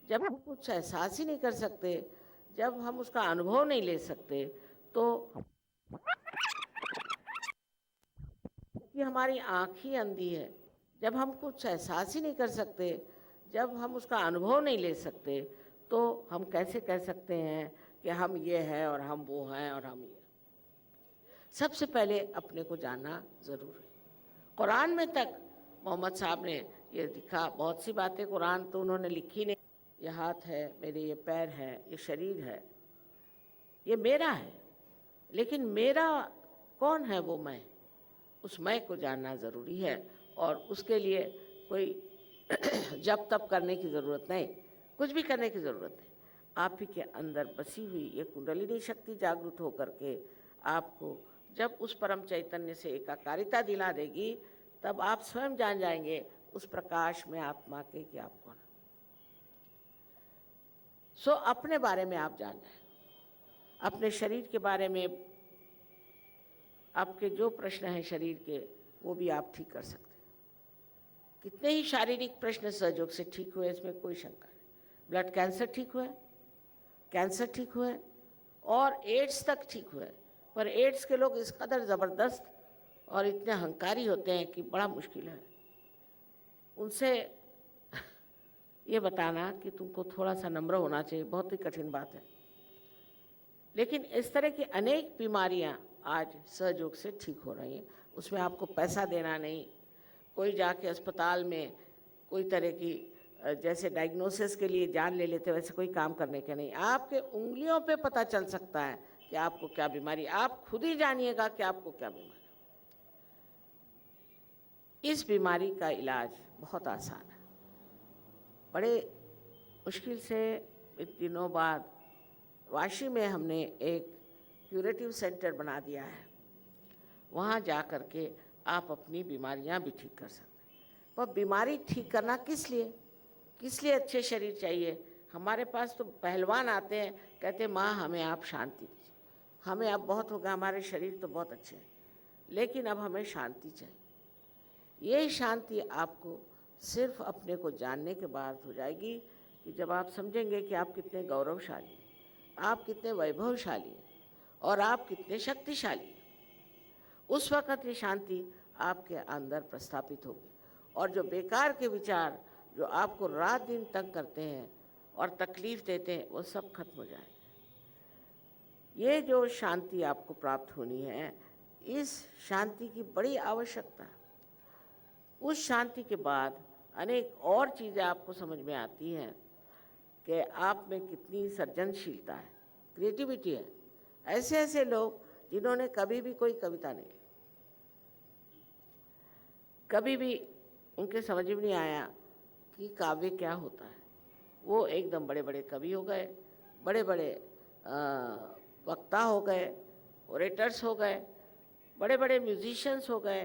जब हम कुछ एहसास ही नहीं कर सकते, जब हम उसका अनुभव नहीं ले सकते, तो कि हमारी आँख ही अंधी है। जब हम कुछ एहसास ही नहीं कर सकते, जब हम उसका अनुभव नहीं ले सकते, तो हम कैसे कह सकते हैं कि हम ये हैं और हम वो हैं और हम ये। सबसे पहले अपने को जानना ज़रूर है। कुरान में तक मोहम्मद साहब ने ये लिखा, बहुत सी बातें कुरान तो उन्होंने लिखी नहीं। ये हाथ है मेरे, ये पैर है, ये शरीर है, ये मेरा है, लेकिन मेरा कौन है वो मैं, उस मैं को जानना ज़रूरी है। और उसके लिए कोई जप तप करने की ज़रूरत नहीं, कुछ भी करने की ज़रूरत नहीं। आप ही के अंदर बसी हुई ये कुंडलिनी शक्ति जागृत होकर के आपको जब उस परम चैतन्य से एकाकारिता दिला देगी, तब आप स्वयं जान जाएंगे उस प्रकाश में आत्मा के कि आप कौन। सो अपने बारे में आप जान जाएं, अपने शरीर के बारे में आपके जो प्रश्न हैं शरीर के, वो भी आप ठीक कर सकते हैं। कितने ही शारीरिक प्रश्न सहयोग से ठीक हुए, इसमें कोई शंका नहीं। ब्लड कैंसर ठीक हुआ, कैंसर ठीक हुआ और एड्स तक ठीक हुआ। पर एड्स के लोग इस कदर ज़बरदस्त और इतने अहंकारी होते हैं कि बड़ा मुश्किल है उनसे ये बताना कि तुमको थोड़ा सा नम्र होना चाहिए, बहुत ही कठिन बात है। लेकिन इस तरह की अनेक बीमारियां आज सहयोग से ठीक हो रही हैं। उसमें आपको पैसा देना नहीं, कोई जाके अस्पताल में कोई तरह की जैसे डायग्नोसिस के लिए जान ले लेते वैसे कोई काम करने के नहीं। आपके उंगलियों पे पता चल सकता है कि आपको क्या बीमारी, आप खुद ही जानिएगा कि आपको क्या बीमारी। इस बीमारी का इलाज बहुत आसान है। बड़े मुश्किल से दिनों बाद वाशी में हमने एक क्यूरेटिव सेंटर बना दिया है। वहाँ जा कर के आप अपनी बीमारियाँ भी ठीक कर सकते हैं। पर बीमारी ठीक करना किस लिए अच्छे शरीर चाहिए। हमारे पास तो पहलवान आते हैं, कहते हैं माँ हमें आप शांति दीजिए, हमें अब बहुत हो गया, हमारे शरीर तो बहुत अच्छे हैं, लेकिन अब हमें शांति चाहिए। ये शांति आपको सिर्फ अपने को जानने के बाद हो जाएगी कि जब आप समझेंगे कि आप कितने गौरवशाली हैं, आप कितने वैभवशाली हैं और आप कितने शक्तिशाली हैं। उस वक़्त ये शांति आपके अंदर प्रस्थापित होगी और जो बेकार के विचार जो आपको रात दिन तंग करते हैं और तकलीफ़ देते हैं, वो सब खत्म हो जाएंगे। ये जो शांति आपको प्राप्त होनी है, इस शांति की बड़ी आवश्यकता है। उस शांति के बाद अनेक और चीज़ें आपको समझ में आती हैं कि आप में कितनी सृजनशीलता है, क्रिएटिविटी है। ऐसे ऐसे लोग जिन्होंने कभी भी कोई कविता नहीं लिखी, कभी भी उनके समझ में नहीं आया कि काव्य क्या होता है, वो एकदम बड़े बड़े कवि हो गए, बड़े बड़े वक्ता हो गए, ओरेटर्स हो गए, बड़े बड़े म्यूजिशियंस हो गए।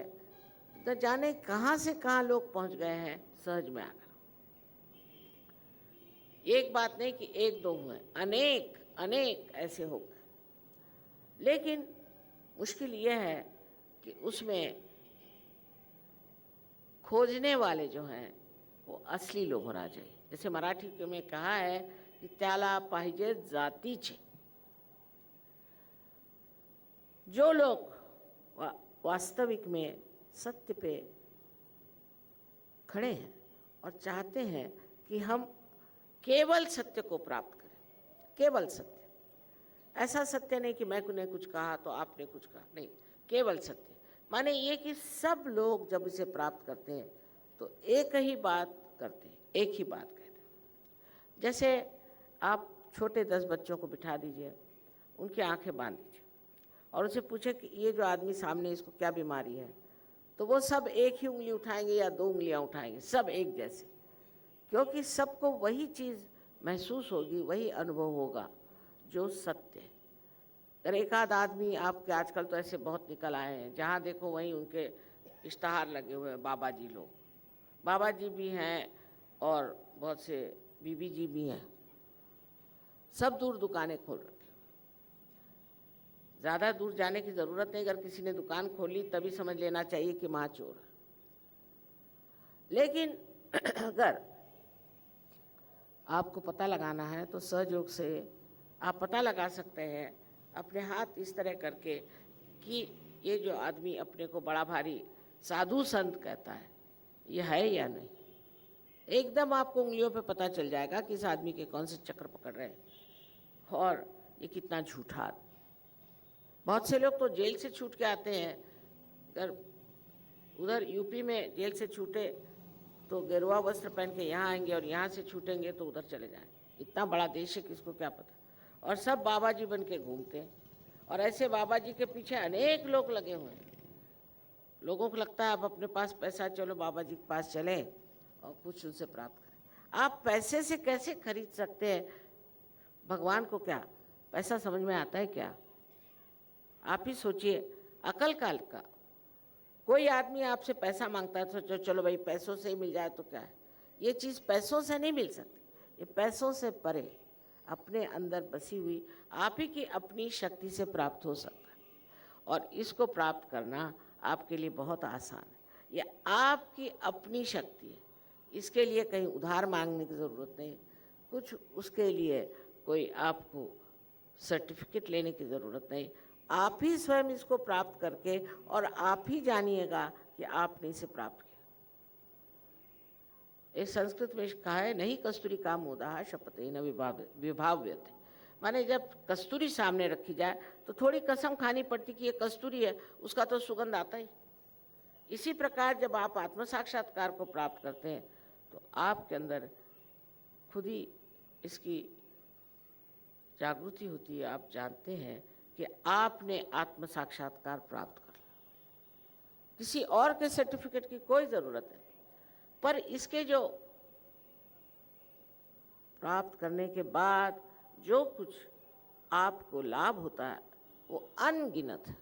तो जाने कहाँ से कहाँ लोग पहुँच गए हैं सहज में आकर। एक बात नहीं कि एक दो हुए, अनेक अनेक ऐसे हो गए। लेकिन मुश्किल यह है कि उसमें खोजने वाले जो हैं वो असली लोग होना चाहिए। जैसे मराठी में कहा है कि त्याला पाहिजे जातीचे। जो लोग वास्तविक में सत्य पे खड़े हैं और चाहते हैं कि हम केवल सत्य को प्राप्त करें, केवल सत्य, ऐसा सत्य नहीं कि मैंने कुछ कहा तो आपने कुछ कहा, नहीं, केवल सत्य माने ये कि सब लोग जब इसे प्राप्त करते हैं तो एक ही बात करते हैं, एक ही बात कहते हैं। जैसे आप छोटे 10 बच्चों को बिठा दीजिए, उनकी आंखें बांध दीजिए और उनसे पूछे कि ये जो आदमी सामने, इसको क्या बीमारी है, तो वो सब एक ही उंगली उठाएंगे या 2 उंगलियां उठाएंगे, सब एक जैसे, क्योंकि सबको वही चीज़ महसूस होगी, वही अनुभव होगा जो सत्य है। अगर एक आध आदमी, आपके आजकल तो ऐसे बहुत निकल आए हैं, जहाँ देखो वहीं उनके इश्तहार लगे हुए हैं, बाबा जी लोग, बाबा जी भी हैं और बहुत से बीबी जी भी हैं, सब दूर दुकानें खोल रखी। ज़्यादा दूर जाने की ज़रूरत नहीं, अगर किसी ने दुकान खोली तभी समझ लेना चाहिए कि माँ चोर है। लेकिन अगर आपको पता लगाना है तो सहयोग से आप पता लगा सकते हैं अपने हाथ इस तरह करके कि ये जो आदमी अपने को बड़ा भारी साधु संत कहता है ये है या नहीं। एकदम आपको उंगलियों पे पता चल जाएगा कि इस आदमी के कौन से चक्र पकड़ रहे हैं और ये कितना झूठा आदमी। बहुत से लोग तो जेल से छूट के आते हैं, अगर उधर यूपी में जेल से छूटे तो गेरुआ वस्त्र पहन के यहाँ आएंगे और यहाँ से छूटेंगे तो उधर चले जाएंगे। इतना बड़ा देश है, किसको क्या पता। और सब बाबा जी बन के घूमते हैं और ऐसे बाबा जी के पीछे अनेक लोग लगे हुए हैं। लोगों को लगता है अब अपने पास पैसा, चलो बाबा जी के पास चलें और कुछ उनसे प्राप्त करें। आप पैसे से कैसे खरीद सकते हैं भगवान को? क्या पैसा समझ में आता है क्या? आप ही सोचिए, अकल काल का कोई आदमी आपसे पैसा मांगता है तो चलो भाई पैसों से ही मिल जाए तो क्या है। ये चीज़ पैसों से नहीं मिल सकती, ये पैसों से परे अपने अंदर बसी हुई आप ही की अपनी शक्ति से प्राप्त हो सकता है। और इसको प्राप्त करना आपके लिए बहुत आसान है। ये आपकी अपनी शक्ति है, इसके लिए कहीं उधार मांगने की ज़रूरत नहीं, कुछ उसके लिए कोई आपको सर्टिफिकेट लेने की ज़रूरत नहीं। आप ही स्वयं इसको प्राप्त करके और आप ही जानिएगा कि आपने इसे प्राप्त किया। इस संस्कृत में कहा है, नहीं कस्तूरी का मोदा शपथे न विभाव्यते। माने जब कस्तूरी सामने रखी जाए तो थोड़ी कसम खानी पड़ती कि ये कस्तूरी है, उसका तो सुगंध आता ही। इसी प्रकार जब आप आत्म साक्षात्कार को प्राप्त करते हैं तो आपके अंदर खुद ही इसकी जागृति होती है। आप जानते हैं कि आपने आत्म साक्षात्कार प्राप्त कर लिया। किसी और के सर्टिफिकेट की कोई ज़रूरत नहीं, पर इसके जो प्राप्त करने के बाद जो कुछ आपको लाभ होता है वो अनगिनत है,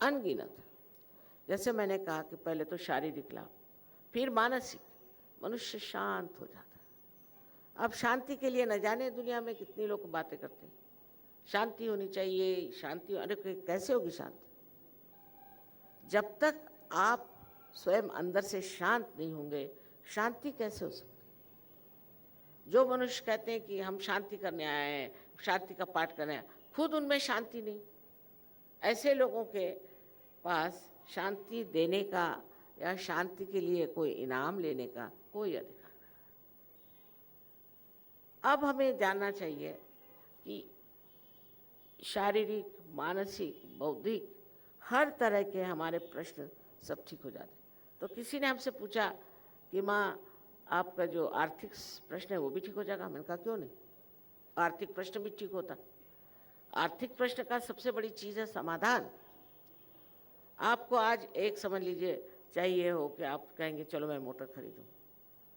अनगिनत है। जैसे मैंने कहा कि पहले तो शारीरिक लाभ, फिर मानसिक, मनुष्य शांत हो जाता है। अब शांति के लिए न जाने दुनिया में कितनी लोग बातें करते हैं, शांति होनी चाहिए, शांति। अरे कैसे होगी शांति? जब तक आप स्वयं अंदर से शांत नहीं होंगे, शांति कैसे हो सकती? जो मनुष्य कहते हैं कि हम शांति करने आए हैं, शांति का पाठ करने आए, खुद उनमें शांति नहीं। ऐसे लोगों के पास शांति देने का या शांति के लिए कोई इनाम लेने का कोई अधिकार नहीं। अब हमें जानना चाहिए कि शारीरिक, मानसिक, बौद्धिक हर तरह के हमारे प्रश्न सब ठीक हो जाते। तो किसी ने हमसे पूछा कि माँ आपका जो आर्थिक प्रश्न है वो भी ठीक हो जाएगा? मैंने कहा क्यों नहीं, आर्थिक प्रश्न भी ठीक होता। आर्थिक प्रश्न का सबसे बड़ी चीज़ है समाधान। आपको आज एक समझ लीजिए चाहिए हो कि आप कहेंगे चलो मैं मोटर खरीदूँ,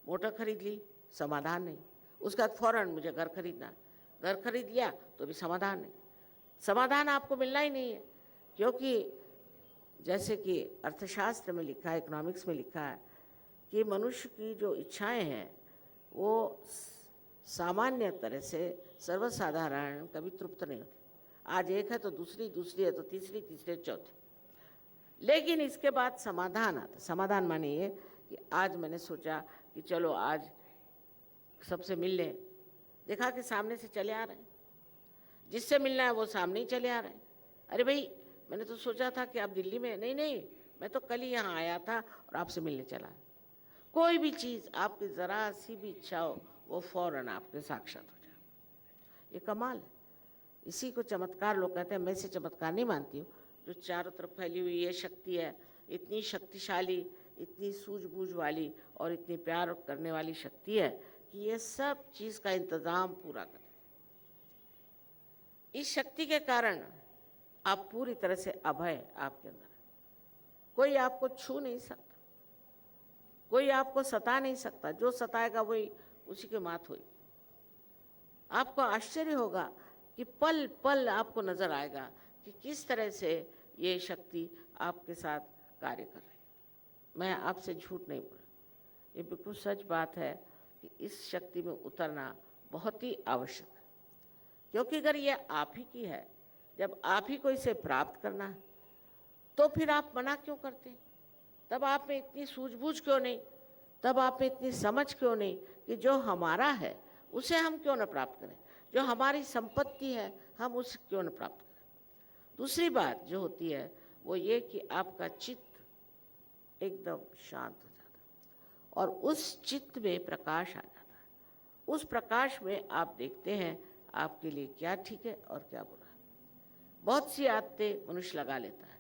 मोटर खरीद ली, समाधान नहीं। उसके बाद फ़ौरन मुझे घर खरीदना, घर खरीद लिया तो भी समाधान नहीं। समाधान आपको मिलना ही नहीं है, क्योंकि जैसे कि अर्थशास्त्र में लिखा है, इकोनॉमिक्स में लिखा है कि मनुष्य की जो इच्छाएं हैं वो सामान्य तरह से सर्वसाधारण कभी तृप्त नहीं होती। आज एक है तो दूसरी, दूसरी है तो तीसरी, तीसरी चौथी। लेकिन इसके बाद समाधान आता। समाधान माने ये कि आज मैंने सोचा कि चलो आज सबसे मिल लें, देखा कि सामने से चले आ रहे हैं, जिससे मिलना है वो सामने ही चले आ रहे हैं। अरे भाई मैंने तो सोचा था कि आप दिल्ली में, नहीं नहीं मैं तो कल ही यहाँ आया था और आपसे मिलने चला। कोई भी चीज़ आपकी ज़रा सी भी इच्छा हो वो फौरन आपके साक्षात हो जाए। ये कमाल है, इसी को चमत्कार लोग कहते हैं। मैं इसे चमत्कार नहीं मानती हूँ। जो चारों तरफ फैली हुई ये शक्ति है, इतनी शक्तिशाली, इतनी सूझबूझ वाली और इतनी प्यार करने वाली शक्ति है कि ये सब चीज़ का इंतज़ाम पूरा करे। इस शक्ति के कारण आप पूरी तरह से अभय आपके अंदर है। कोई आपको छू नहीं सकता, कोई आपको सता नहीं सकता। जो सताएगा वही उसी के मात होगी। आपको आश्चर्य होगा कि पल पल आपको नजर आएगा कि किस तरह से ये शक्ति आपके साथ कार्य कर रही है। मैं आपसे झूठ नहीं बोल रहा, ये बिल्कुल सच बात है कि इस शक्ति में उतरना बहुत ही आवश्यक है। क्योंकि अगर ये आप ही की है, जब आप ही को इसे प्राप्त करना है, तो फिर आप मना क्यों करते? तब आप में इतनी सूझबूझ क्यों नहीं? तब आप में इतनी समझ क्यों नहीं कि जो हमारा है उसे हम क्यों न प्राप्त करें? जो हमारी संपत्ति है हम उसे क्यों न प्राप्त करें? दूसरी बात जो होती है वो ये कि आपका चित्त एकदम शांत हो जाता है और उस चित्त में प्रकाश आ जाता है। उस प्रकाश में आप देखते हैं आपके लिए क्या ठीक है और क्या बुरा है। बहुत सी आदतें मनुष्य लगा लेता है,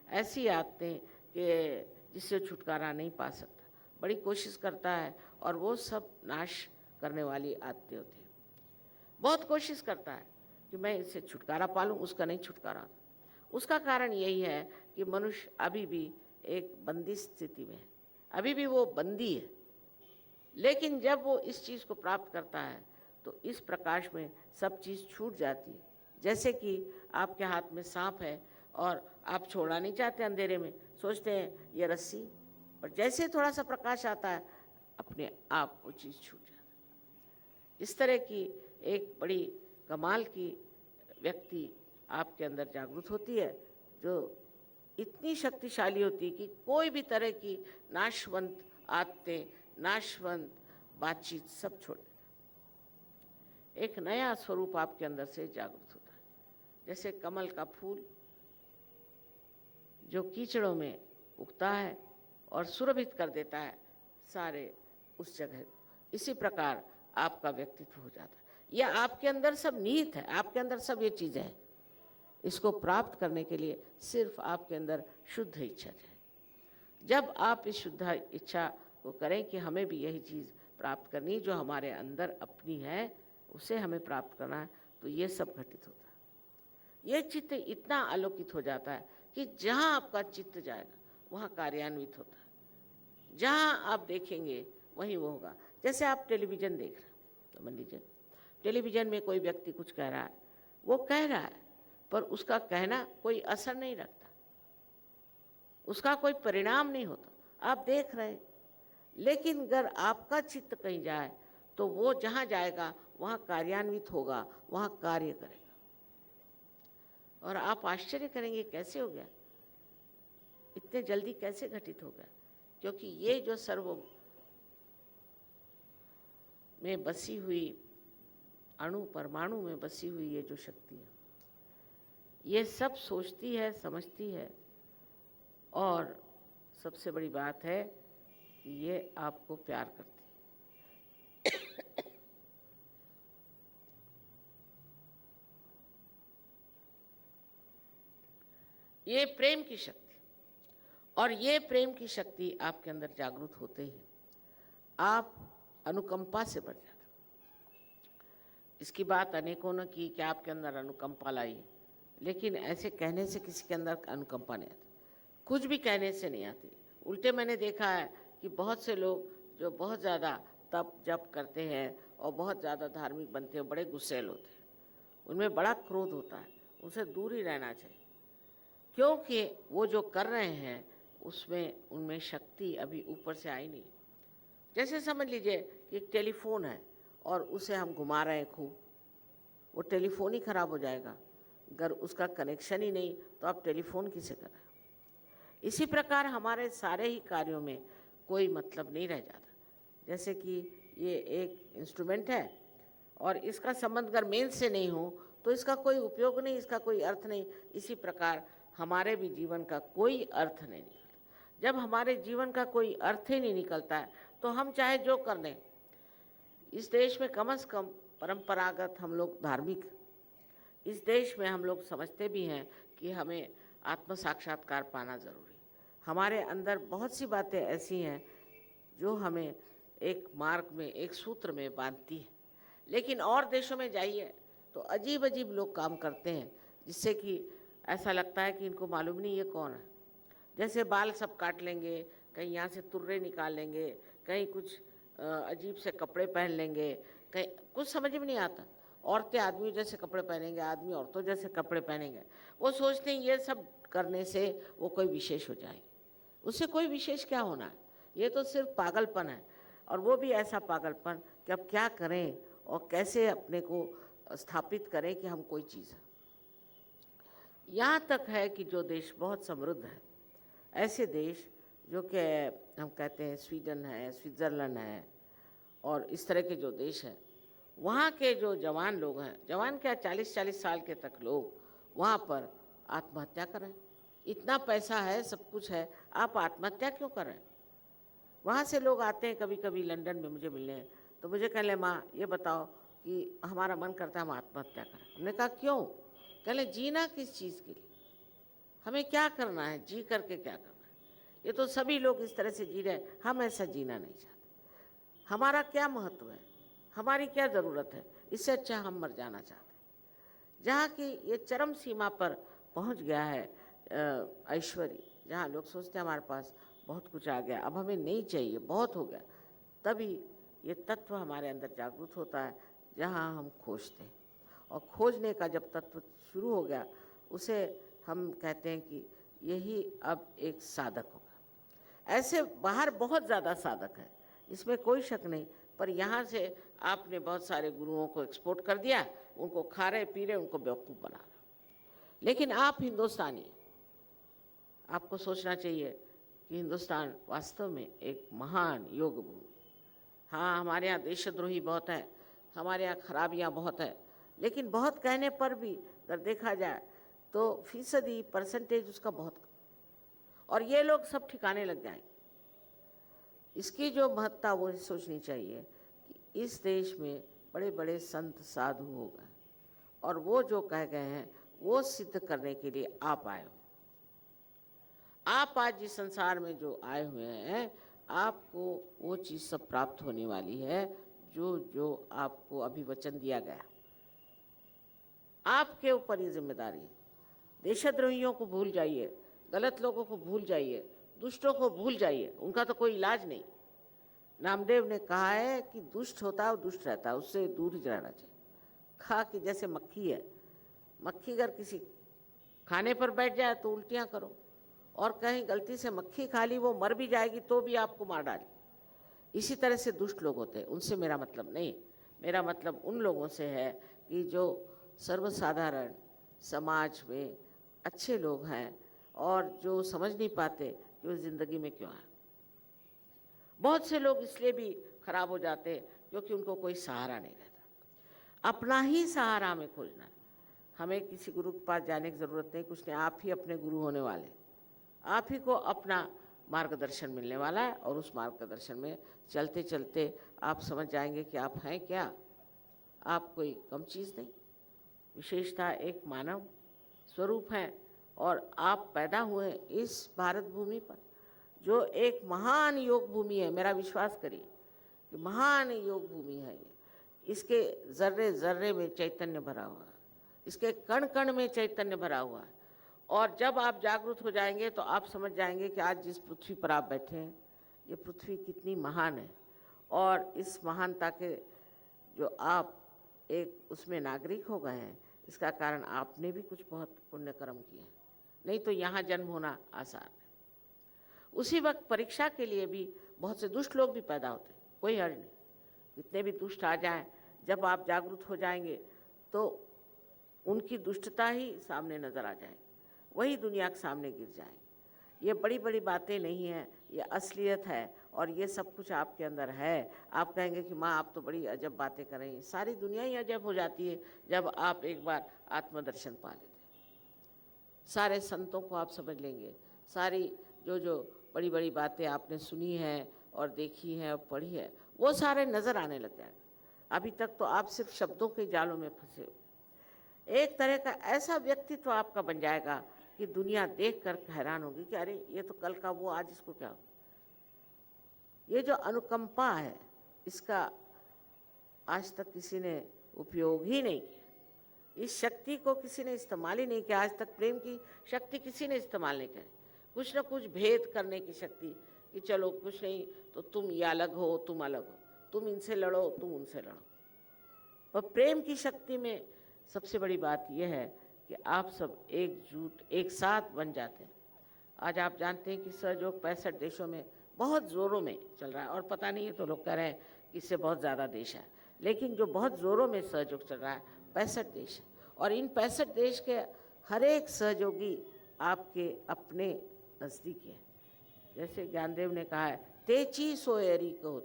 ऐसी आदतें कि जिससे छुटकारा नहीं पा सकता, बड़ी कोशिश करता है और वो सब नाश करने वाली आदतें होती हैं। बहुत कोशिश करता है कि मैं इससे छुटकारा पा लूँ, उसका नहीं छुटकारा होता। उसका कारण यही है कि मनुष्य अभी भी एक बंदी स्थिति में है, अभी भी वो बंदी है। लेकिन जब वो इस चीज़ को प्राप्त करता है तो इस प्रकाश में सब चीज़ छूट जाती है। जैसे कि आपके हाथ में सांप है और आप छोड़ना नहीं चाहते अंधेरे में, सोचते हैं ये रस्सी, पर जैसे थोड़ा सा प्रकाश आता है अपने आप वो चीज़ छूट जाती है। इस तरह की एक बड़ी कमाल की व्यक्ति आपके अंदर जागृत होती है, जो इतनी शक्तिशाली होती है कि कोई भी तरह की नाशवंत आदतें, नाशवंत बातचीत सब छोड़ देता है। एक नया स्वरूप आपके अंदर से जागृत होता है, जैसे कमल का फूल जो कीचड़ों में उगता है और सुरभित कर देता है सारे उस जगह को। इसी प्रकार आपका व्यक्तित्व हो जाता है। यह आपके अंदर सब निहित है, आपके अंदर सब ये चीज़ें हैं। इसको प्राप्त करने के लिए सिर्फ आपके अंदर शुद्ध इच्छा चाहिए। जब आप इस शुद्ध इच्छा को करें कि हमें भी यही चीज़ प्राप्त करनी जो हमारे अंदर अपनी है, उसे हमें प्राप्त करना है, तो ये सब घटित होता है। ये चित्त इतना आलोकित हो जाता है कि जहाँ आपका चित्त जाएगा वहाँ कार्यान्वित होता है। जहाँ आप देखेंगे वहीं वो होगा। जैसे आप टेलीविज़न देख रहे हैं, तो मान लीजिए टेलीविज़न में कोई व्यक्ति कुछ कह रहा है, वो कह रहा है पर उसका कहना कोई असर नहीं रखता, उसका कोई परिणाम नहीं होता, आप देख रहे हैं। लेकिन अगर आपका चित्त कहीं जाए तो वो जहाँ जाएगा वहाँ कार्यान्वित होगा, वहाँ कार्य करेगा। और आप आश्चर्य करेंगे कैसे हो गया, इतने जल्दी कैसे घटित हो गया? क्योंकि ये जो सर्व में बसी हुई अणु परमाणु में बसी हुई ये जो शक्ति है, ये सब सोचती है, समझती है, और सबसे बड़ी बात है कि ये आपको प्यार करती है। ये प्रेम की शक्ति, और ये प्रेम की शक्ति आपके अंदर जागृत होते ही आप अनुकंपा से बढ़ जाते। इसकी बात अनेकों ने की कि आपके अंदर अनुकंपा लाई, लेकिन ऐसे कहने से किसी के अंदर अनुकंपा नहीं आती, कुछ भी कहने से नहीं आती। उल्टे मैंने देखा है कि बहुत से लोग जो बहुत ज़्यादा तप जप करते हैं और बहुत ज़्यादा धार्मिक बनते हैं, बड़े गुस्सैल होते हैं, उनमें बड़ा क्रोध होता है, उनसे दूर ही रहना चाहिए, क्योंकि वो जो कर रहे हैं उसमें उनमें शक्ति अभी ऊपर से आई नहीं। जैसे समझ लीजिए कि एक टेलीफोन है और उसे हम घुमा रहे हैं खूब, वो टेलीफोन ही खराब हो जाएगा। अगर उसका कनेक्शन ही नहीं तो आप टेलीफोन किसे कर रहे हो? इसी प्रकार हमारे सारे ही कार्यों में कोई मतलब नहीं रह जाता। जैसे कि ये एक इंस्ट्रूमेंट है और इसका संबंध अगर मेन से नहीं हो तो इसका कोई उपयोग नहीं, इसका कोई अर्थ नहीं। इसी प्रकार हमारे भी जीवन का कोई अर्थ नहीं निकलता। जब हमारे जीवन का कोई अर्थ ही नहीं निकलता है तो हम चाहे जो कर लें। इस देश में कम से कम परंपरागत हम लोग धार्मिक, इस देश में हम लोग समझते भी हैं कि हमें आत्म साक्षात्कार पाना ज़रूरी। हमारे अंदर बहुत सी बातें ऐसी हैं जो हमें एक मार्ग में, एक सूत्र में बांधती है। लेकिन और देशों में जाइए तो अजीब अजीब लोग काम करते हैं, जिससे कि ऐसा लगता है कि इनको मालूम नहीं ये कौन है। जैसे बाल सब काट लेंगे, कहीं यहाँ से तुर्रे निकाल लेंगे, कहीं कुछ अजीब से कपड़े पहन लेंगे, कहीं कुछ समझ में नहीं आता। औरतें आदमी जैसे कपड़े पहनेंगे, आदमी औरतों जैसे कपड़े पहनेंगे। वो सोचते हैं ये सब करने से वो कोई विशेष हो जाए। उससे कोई विशेष क्या होना है, ये तो सिर्फ पागलपन है। और वो भी ऐसा पागलपन कि अब क्या करें और कैसे अपने को स्थापित करें कि हम कोई चीज़ है। यहाँ तक है कि जो देश बहुत समृद्ध है, ऐसे देश जो कि हम कहते हैं स्वीडन है, स्विट्ज़रलैंड है, और इस तरह के जो देश हैं, वहाँ के जो जवान लोग हैं, जवान क्या 40-40 साल के तक लोग वहाँ पर आत्महत्या कर रहे हैं। इतना पैसा है, सब कुछ है, आप आत्महत्या क्यों कर रहे हैं? वहाँ से लोग आते हैं कभी कभी लंदन में मुझे मिलने, तो मुझे कहले माँ ये बताओ कि हमारा मन करता है हम आत्महत्या करें। हमने कहा क्यों? कहले जीना किस चीज़ के लिए, हमें क्या करना है, जी करके क्या करना है? ये तो सभी लोग इस तरह से जी रहे हैं, हम ऐसा जीना नहीं चाहते। हमारा क्या महत्व है, हमारी क्या ज़रूरत है, इससे अच्छा हम मर जाना चाहते हैं। जहाँ की ये चरम सीमा पर पहुँच गया है ऐश्वर्य, जहाँ लोग सोचते हैं हमारे पास बहुत कुछ आ गया, अब हमें नहीं चाहिए, बहुत हो गया, तभी ये तत्व हमारे अंदर जागृत होता है जहाँ हम खोजते हैं। और खोजने का जब तत्व शुरू हो गया, उसे हम कहते हैं कि यही अब एक साधक होगा। ऐसे बाहर बहुत ज़्यादा साधक है, इसमें कोई शक नहीं, पर यहाँ से आपने बहुत सारे गुरुओं को एक्सपोर्ट कर दिया, उनको खा रहे पी रहे, उनको बेवकूफ़ बना रहे। लेकिन आप हिंदुस्तानी, आपको सोचना चाहिए कि हिंदुस्तान वास्तव में एक महान योग भूमि। हाँ, हमारे यहाँ देशद्रोही बहुत है, हमारे यहाँ खराबियाँ बहुत है, लेकिन बहुत कहने पर भी अगर देखा जाए तो फीसदी परसेंटेज उसका बहुत कम, और ये लोग सब ठिकाने लग जाएंगे। इसकी जो महत्ता वो सोचनी चाहिए कि इस देश में बड़े बड़े संत साधु हो गए, और वो जो कह गए हैं वो सिद्ध करने के लिए आप आए हो। आप आज जिस संसार में जो आए हुए हैं, आपको वो चीज़ सब प्राप्त होने वाली है जो जो आपको अभी वचन दिया गया। आपके ऊपर ये जिम्मेदारी है। देशद्रोहियों को भूल जाइए, गलत लोगों को भूल जाइए, दुष्टों को भूल जाइए, उनका तो कोई इलाज नहीं। नामदेव ने कहा है कि दुष्ट होता है वो दुष्ट रहता है, उससे दूर ही रहना चाहिए। खा कि जैसे मक्खी है, मक्खी अगर किसी खाने पर बैठ जाए तो उल्टियाँ करो, और कहीं गलती से मक्खी खा ली, वो मर भी जाएगी तो भी आपको मार डाले। इसी तरह से दुष्ट लोग होते हैं, उनसे मेरा मतलब नहीं। मेरा मतलब उन लोगों से है कि जो सर्वसाधारण समाज में अच्छे लोग हैं और जो समझ नहीं पाते कि वो ज़िंदगी में क्यों है। बहुत से लोग इसलिए भी खराब हो जाते हैं क्योंकि उनको कोई सहारा नहीं रहता। अपना ही सहारा हमें खोजना है। हमें किसी गुरु के पास जाने की ज़रूरत नहीं, कुछ नहीं, आप ही अपने गुरु होने वाले। आप ही को अपना मार्गदर्शन मिलने वाला है, और उस मार्गदर्शन में चलते चलते आप समझ जाएंगे कि आप हैं क्या। आप कोई कम चीज़ नहीं, विशेषता एक मानव स्वरूप है, और आप पैदा हुए इस भारत भूमि पर जो एक महान योग भूमि है। मेरा विश्वास करिए कि महान योग भूमि है ये। इसके ज़र्रे ज़र्रे में चैतन्य भरा हुआ है, इसके कण कण में चैतन्य भरा हुआ है। और जब आप जागरूक हो जाएंगे तो आप समझ जाएंगे कि आज जिस पृथ्वी पर आप बैठे हैं, ये पृथ्वी कितनी महान है, और इस महानता के जो आप एक उसमें नागरिक हो गए हैं, इसका कारण आपने भी कुछ बहुत पुण्य कर्म किए हैं, नहीं तो यहाँ जन्म होना आसान है। उसी वक्त परीक्षा के लिए भी बहुत से दुष्ट लोग भी पैदा होते हैं, कोई हर्ज नहीं, कितने भी दुष्ट आ जाएं, जब आप जागरूक हो जाएंगे तो उनकी दुष्टता ही सामने नज़र आ जाएगी, वही दुनिया के सामने गिर जाएंगे। ये बड़ी बड़ी बातें नहीं हैं, ये असलियत है, और ये सब कुछ आपके अंदर है। आप कहेंगे कि माँ आप तो बड़ी अजब बातें कर रही हैं। सारी दुनिया ही अजब हो जाती है जब आप एक बार आत्मदर्शन पा लेते हैं। सारे संतों को आप समझ लेंगे, सारी जो बड़ी बड़ी बातें आपने सुनी हैं और देखी हैं और पढ़ी है, वो सारे नज़र आने लग जाएंगे। अभी तक तो आप सिर्फ शब्दों के जालों में फंसे हो। एक तरह का ऐसा व्यक्तित्व आपका बन जाएगा कि दुनिया देख कर हैरान होगी कि अरे ये तो कल का वो, आज इसको क्या हो। ये जो अनुकंपा है, इसका आज तक किसी ने उपयोग ही नहीं किया। इस शक्ति को किसी ने इस्तेमाल ही नहीं किया। आज तक प्रेम की शक्ति किसी ने इस्तेमाल नहीं करी। कुछ ना कुछ भेद करने की शक्ति कि चलो कुछ नहीं तो तुम ये अलग हो, तुम अलग हो, तुम इनसे लड़ो, तुम उनसे लड़ो। पर प्रेम की शक्ति में सबसे बड़ी बात यह है कि आप सब एकजुट एक साथ बन जाते हैं। आज आप जानते हैं कि सहयोग 65 देशों में बहुत ज़ोरों में चल रहा है, और पता नहीं है तो लोग कह रहे हैं कि इससे बहुत ज़्यादा देश है, लेकिन जो बहुत ज़ोरों में सहयोग चल रहा है 65 देश है। और इन 65 देश के हर एक सहयोगी आपके अपने नज़दीकी है। जैसे ज्ञानदेव ने कहा है, तेची सोएरी को,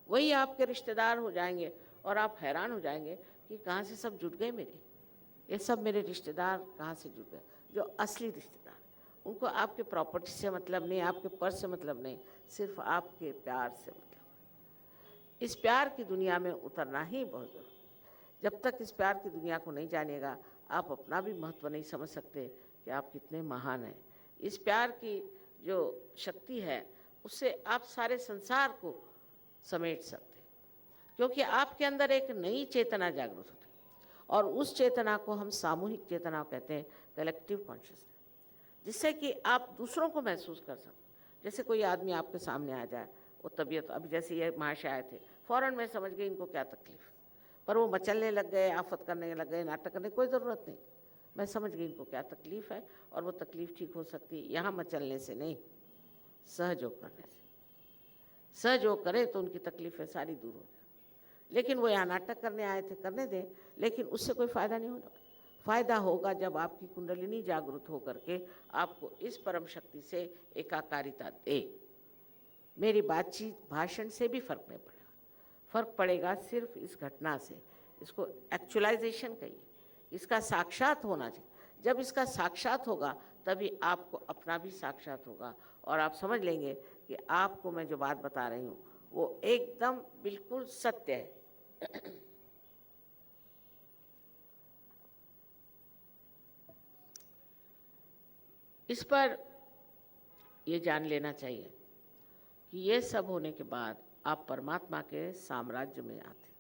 वही आपके रिश्तेदार हो जाएंगे, और आप हैरान हो जाएंगे कि कहाँ से सब जुट गए मेरे, ये सब मेरे रिश्तेदार कहाँ से जुट गए, जो असली रिश्तेदार। उनको आपके प्रॉपर्टी से मतलब नहीं, आपके पर्स से मतलब नहीं, सिर्फ आपके प्यार से मतलब। इस प्यार की दुनिया में उतरना ही बहुत जरूरी है। जब तक इस प्यार की दुनिया को नहीं जानिएगा, आप अपना भी महत्व नहीं समझ सकते कि आप कितने महान हैं। इस प्यार की जो शक्ति है, उससे आप सारे संसार को समेट सकते हैं, क्योंकि आपके अंदर एक नई चेतना जागृत होती है, और उस चेतना को हम सामूहिक चेतना कहते हैं, कलेक्टिव कॉन्शियसनेस, जिससे कि आप दूसरों को महसूस कर सकते। जैसे कोई आदमी आपके सामने आ जाए, वो तबीयत, अभी जैसे ये महाशय आए थे, फ़ौरन मैं समझ गई इनको क्या तकलीफ, पर वो मचलने लग गए, आफत करने लग गए, नाटक करने, कोई ज़रूरत नहीं। मैं समझ गई इनको क्या तकलीफ़ है, और वो तकलीफ़ ठीक हो सकती है यहाँ मचलने से नहीं, सहयोग करने से। सहयोग करें तो उनकी तकलीफ़ें सारी दूर हो जाए। लेकिन वो यहाँ नाटक करने आए थे, करने दें, लेकिन उससे कोई फ़ायदा नहीं होगा। फ़ायदा होगा जब आपकी कुंडलिनी जागृत हो करके आपको इस परम शक्ति से एकाकारिता दे। मेरी बातचीत, भाषण से भी फ़र्क नहीं पड़ेगा, फ़र्क पड़ेगा सिर्फ इस घटना से। इसको एक्चुअलाइजेशन कहिए, इसका साक्षात होना चाहिए। जब इसका साक्षात होगा तभी आपको अपना भी साक्षात होगा, और आप समझ लेंगे कि आपको मैं जो बात बता रही हूँ वो एकदम बिल्कुल सत्य है। इस पर ये जान लेना चाहिए कि ये सब होने के बाद आप परमात्मा के साम्राज्य में आते।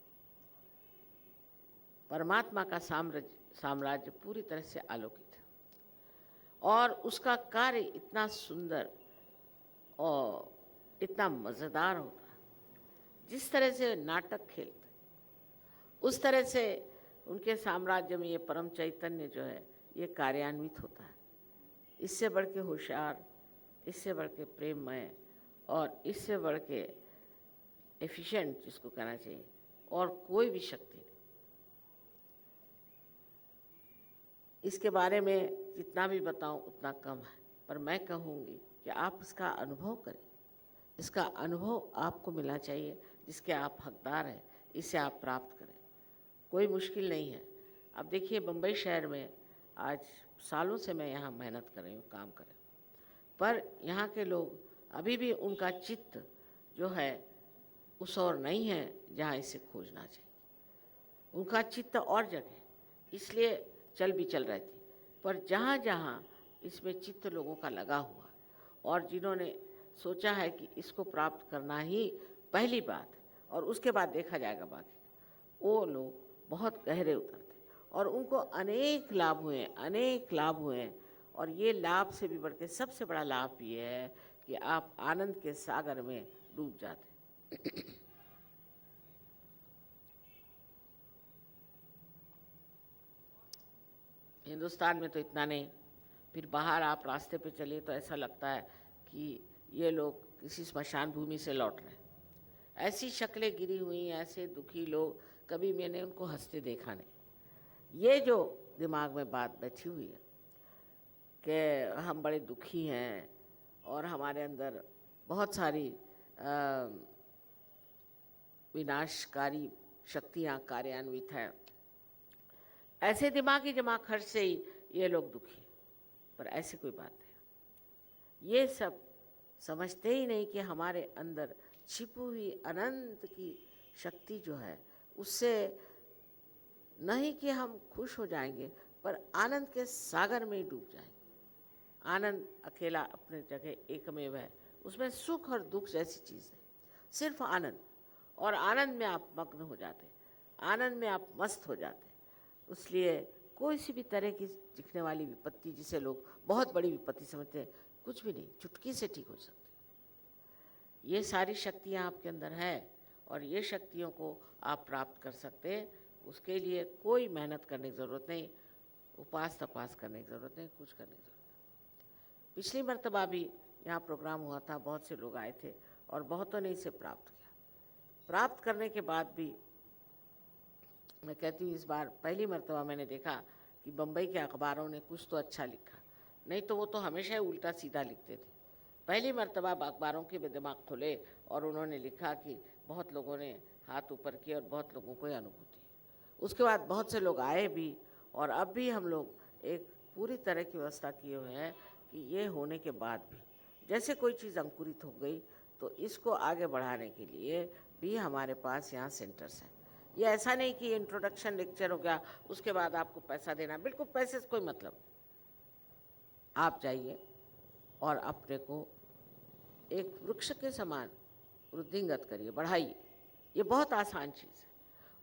परमात्मा का साम्राज्य पूरी तरह से अलौकिक है, और उसका कार्य इतना सुंदर और इतना मज़ेदार होता है। जिस तरह से नाटक खेलते, उस तरह से उनके साम्राज्य में ये परम चैतन्य जो है ये कार्यान्वित होता है। इससे बढ़ के होशियार, इससे बढ़ के प्रेममय, और इससे बढ़ के एफिशिएंट जिसको कहना चाहिए, और कोई भी शक्ति नहीं। इसके बारे में जितना भी बताऊं उतना कम है, पर मैं कहूँगी कि आप इसका अनुभव करें। इसका अनुभव आपको मिलना चाहिए, जिसके आप हकदार हैं, इसे आप प्राप्त करें। कोई मुश्किल नहीं है। अब देखिए, बम्बई शहर में आज सालों से मैं यहाँ मेहनत कर रही हूँ, काम कर रही हूँ, पर यहाँ के लोग अभी भी, उनका चित्त जो है उस और नहीं है जहाँ इसे खोजना चाहिए। उनका चित्त और जगह, इसलिए चल भी चल रही थी। पर जहाँ जहाँ इसमें चित्त लोगों का लगा हुआ, और जिन्होंने सोचा है कि इसको प्राप्त करना ही पहली बात है और उसके बाद देखा जाएगा बाकी, वो लोग बहुत गहरे उतरते, और उनको अनेक लाभ हुए, अनेक लाभ हुए। और ये लाभ से भी बढ़ के सबसे बड़ा लाभ ये है कि आप आनंद के सागर में डूब जाते। हिंदुस्तान में तो इतना नहीं, फिर बाहर आप रास्ते पे चलिए तो ऐसा लगता है कि ये लोग किसी स्मशान भूमि से लौट रहे हैं। ऐसी शक्लें गिरी हुई, ऐसे दुखी लोग, कभी मैंने उनको हंसते देखा नहीं। ये जो दिमाग में बात बैठी हुई है कि हम बड़े दुखी हैं और हमारे अंदर बहुत सारी विनाशकारी शक्तियाँ कार्यान्वित हैं, ऐसे दिमागी जमा खर्च से ही ये लोग दुखी। पर ऐसी कोई बात नहीं। ये सब समझते ही नहीं कि हमारे अंदर छिपी हुई अनंत की शक्ति जो है, उससे नहीं कि हम खुश हो जाएंगे, पर आनंद के सागर में ही डूब जाएंगे। आनंद अकेला अपने जगह एकमेव है, उसमें सुख और दुख जैसी चीज़ है, सिर्फ आनंद। और आनंद में आप मग्न हो जाते, आनंद में आप मस्त हो जाते। इसलिए कोई सी भी तरह की दिखने वाली विपत्ति, जिसे लोग बहुत बड़ी विपत्ति समझते हैं, कुछ भी नहीं, चुटकी से ठीक हो सकती। ये सारी शक्तियाँ आपके अंदर हैं, और ये शक्तियों को आप प्राप्त कर सकते हैं। उसके लिए कोई मेहनत करने की ज़रूरत नहीं, उपास तपास करने की ज़रूरत नहीं, कुछ करने की ज़रूरत नहीं। पिछली मर्तबा भी यहाँ प्रोग्राम हुआ था, बहुत से लोग आए थे और बहुतों ने इसे प्राप्त किया। प्राप्त करने के बाद भी मैं कहती हूँ, इस बार पहली मर्तबा मैंने देखा कि बम्बई के अखबारों ने कुछ तो अच्छा लिखा, नहीं तो वो तो हमेशा ही उल्टा सीधा लिखते थे। पहली मर्तबा अखबारों के दिमाग खुले और उन्होंने लिखा कि बहुत लोगों ने हाथ ऊपर किए और बहुत लोगों को ये अनुभूति। उसके बाद बहुत से लोग आए भी, और अब भी हम लोग एक पूरी तरह की व्यवस्था किए हुए हैं कि ये होने के बाद भी जैसे कोई चीज़ अंकुरित हो गई तो इसको आगे बढ़ाने के लिए भी हमारे पास यहाँ सेंटर्स हैं। ये ऐसा नहीं कि इंट्रोडक्शन लेक्चर हो गया उसके बाद आपको पैसा देना, बिल्कुल पैसे से कोई मतलब नहीं। आप जाइए और अपने को एक वृक्ष के समान वृद्धिंगत करिए, बढ़ाइए। ये बहुत आसान चीज़ है,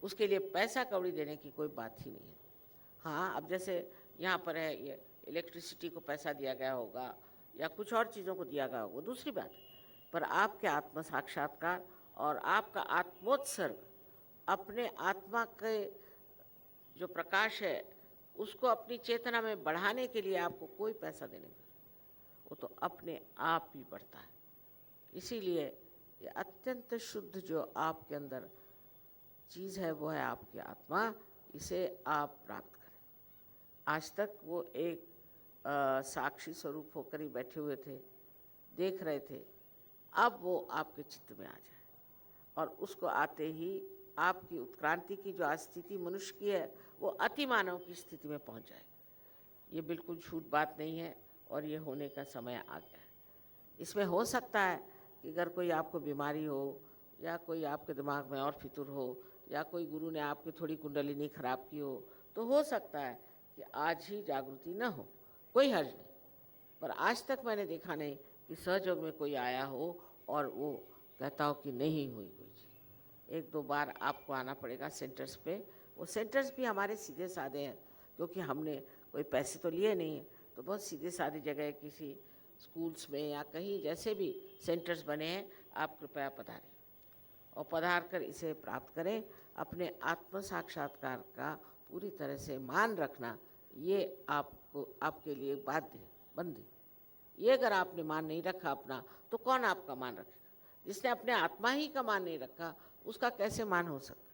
उसके लिए पैसा कौड़ी देने की कोई बात ही नहीं है। हाँ, अब जैसे यहाँ पर है, ये इलेक्ट्रिसिटी को पैसा दिया गया होगा या कुछ और चीज़ों को दिया गया होगा, दूसरी बात है, पर आपके आत्म साक्षात्कार और आपका आत्मोत्सर्ग, अपने आत्मा के जो प्रकाश है उसको अपनी चेतना में बढ़ाने के लिए आपको कोई पैसा देने की, वो तो अपने आप ही बढ़ता है। इसीलिए ये अत्यंत शुद्ध जो आपके अंदर चीज़ है वो है आपकी आत्मा, इसे आप प्राप्त करें। आज तक वो एक साक्षी स्वरूप होकर ही बैठे हुए थे, देख रहे थे, अब वो आपके चित्त में आ जाए और उसको आते ही आपकी उत्क्रांति की जो स्थिति मनुष्य की है वो अति मानव की स्थिति में पहुंच जाए। ये बिल्कुल झूठ बात नहीं है और ये होने का समय आ गया है। इसमें हो सकता है कि अगर कोई आपको बीमारी हो या कोई आपके दिमाग में और फितूर हो या कोई गुरु ने आपकी थोड़ी कुंडलिनी खराब की हो, तो हो सकता है कि आज ही जागृति न हो, कोई हर्ज नहीं। पर आज तक मैंने देखा नहीं कि सहयोग में कोई आया हो और वो कहता हो कि नहीं हुई कोई चीज़। एक दो बार आपको आना पड़ेगा सेंटर्स पे। वो सेंटर्स भी हमारे सीधे साधे हैं, क्योंकि हमने कोई पैसे तो लिए नहीं हैं, तो बहुत सीधे साधी जगह किसी स्कूल्स में या कहीं जैसे भी सेंटर्स बने हैं, आप कृपया पधारें और पधार कर इसे प्राप्त करें। अपने आत्म साक्षात्कार का पूरी तरह से मान रखना, ये आपको आपके लिए बाध्य है, बंदी। ये अगर आपने मान नहीं रखा अपना, तो कौन आपका मान रखेगा? जिसने अपने आत्मा ही का मान नहीं रखा, उसका कैसे मान हो सकता?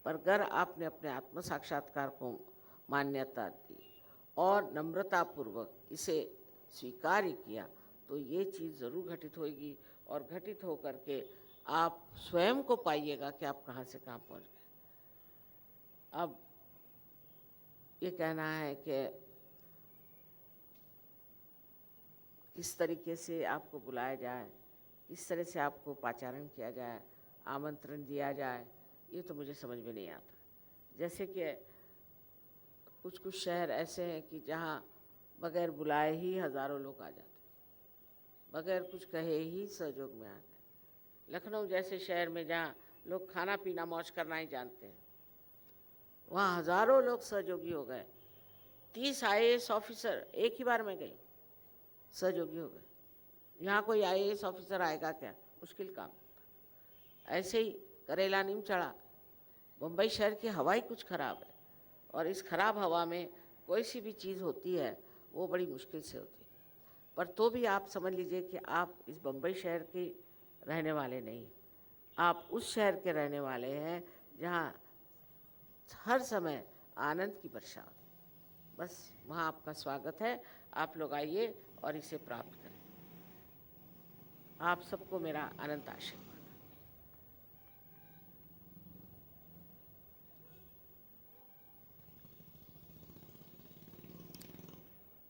पर अगर आपने अपने आत्म साक्षात्कार को मान्यता दी और नम्रतापूर्वक इसे स्वीकार किया, तो ये चीज़ ज़रूर घटित होगी और घटित होकर के आप स्वयं को पाइएगा कि आप कहाँ से कहाँ पहुँच गए। अब ये कहना है कि किस तरीके से आपको बुलाया जाए, किस तरह से आपको पाचारण किया जाए, आमंत्रण दिया जाए, ये तो मुझे समझ में नहीं आता। जैसे कि कुछ कुछ शहर ऐसे हैं कि जहाँ बगैर बुलाए ही हज़ारों लोग आ जाते, बगैर कुछ कहे ही सहयोग में आ गए। लखनऊ जैसे शहर में जहाँ लोग खाना पीना मौज करना ही जानते हैं, वहाँ हज़ारों लोग सहयोगी हो गए। 30 IAS ऑफिसर एक ही बार में गए, सहयोगी हो गए। यहाँ कोई IAS ऑफिसर आएगा क्या? मुश्किल काम। ऐसे ही करेला नीम चढ़ा। मुंबई शहर की हवा ही कुछ खराब है, और इस खराब हवा में कोई सी भी चीज़ होती है वो बड़ी मुश्किल से होती है। पर तो भी आप समझ लीजिए कि आप इस बम्बई शहर के रहने वाले नहीं, आप उस शहर के रहने वाले हैं जहाँ हर समय आनंद की वर्षा होती है। बस वहाँ आपका स्वागत है, आप लोग आइए और इसे प्राप्त करें। आप सबको मेरा अनंत आशीर्वाद।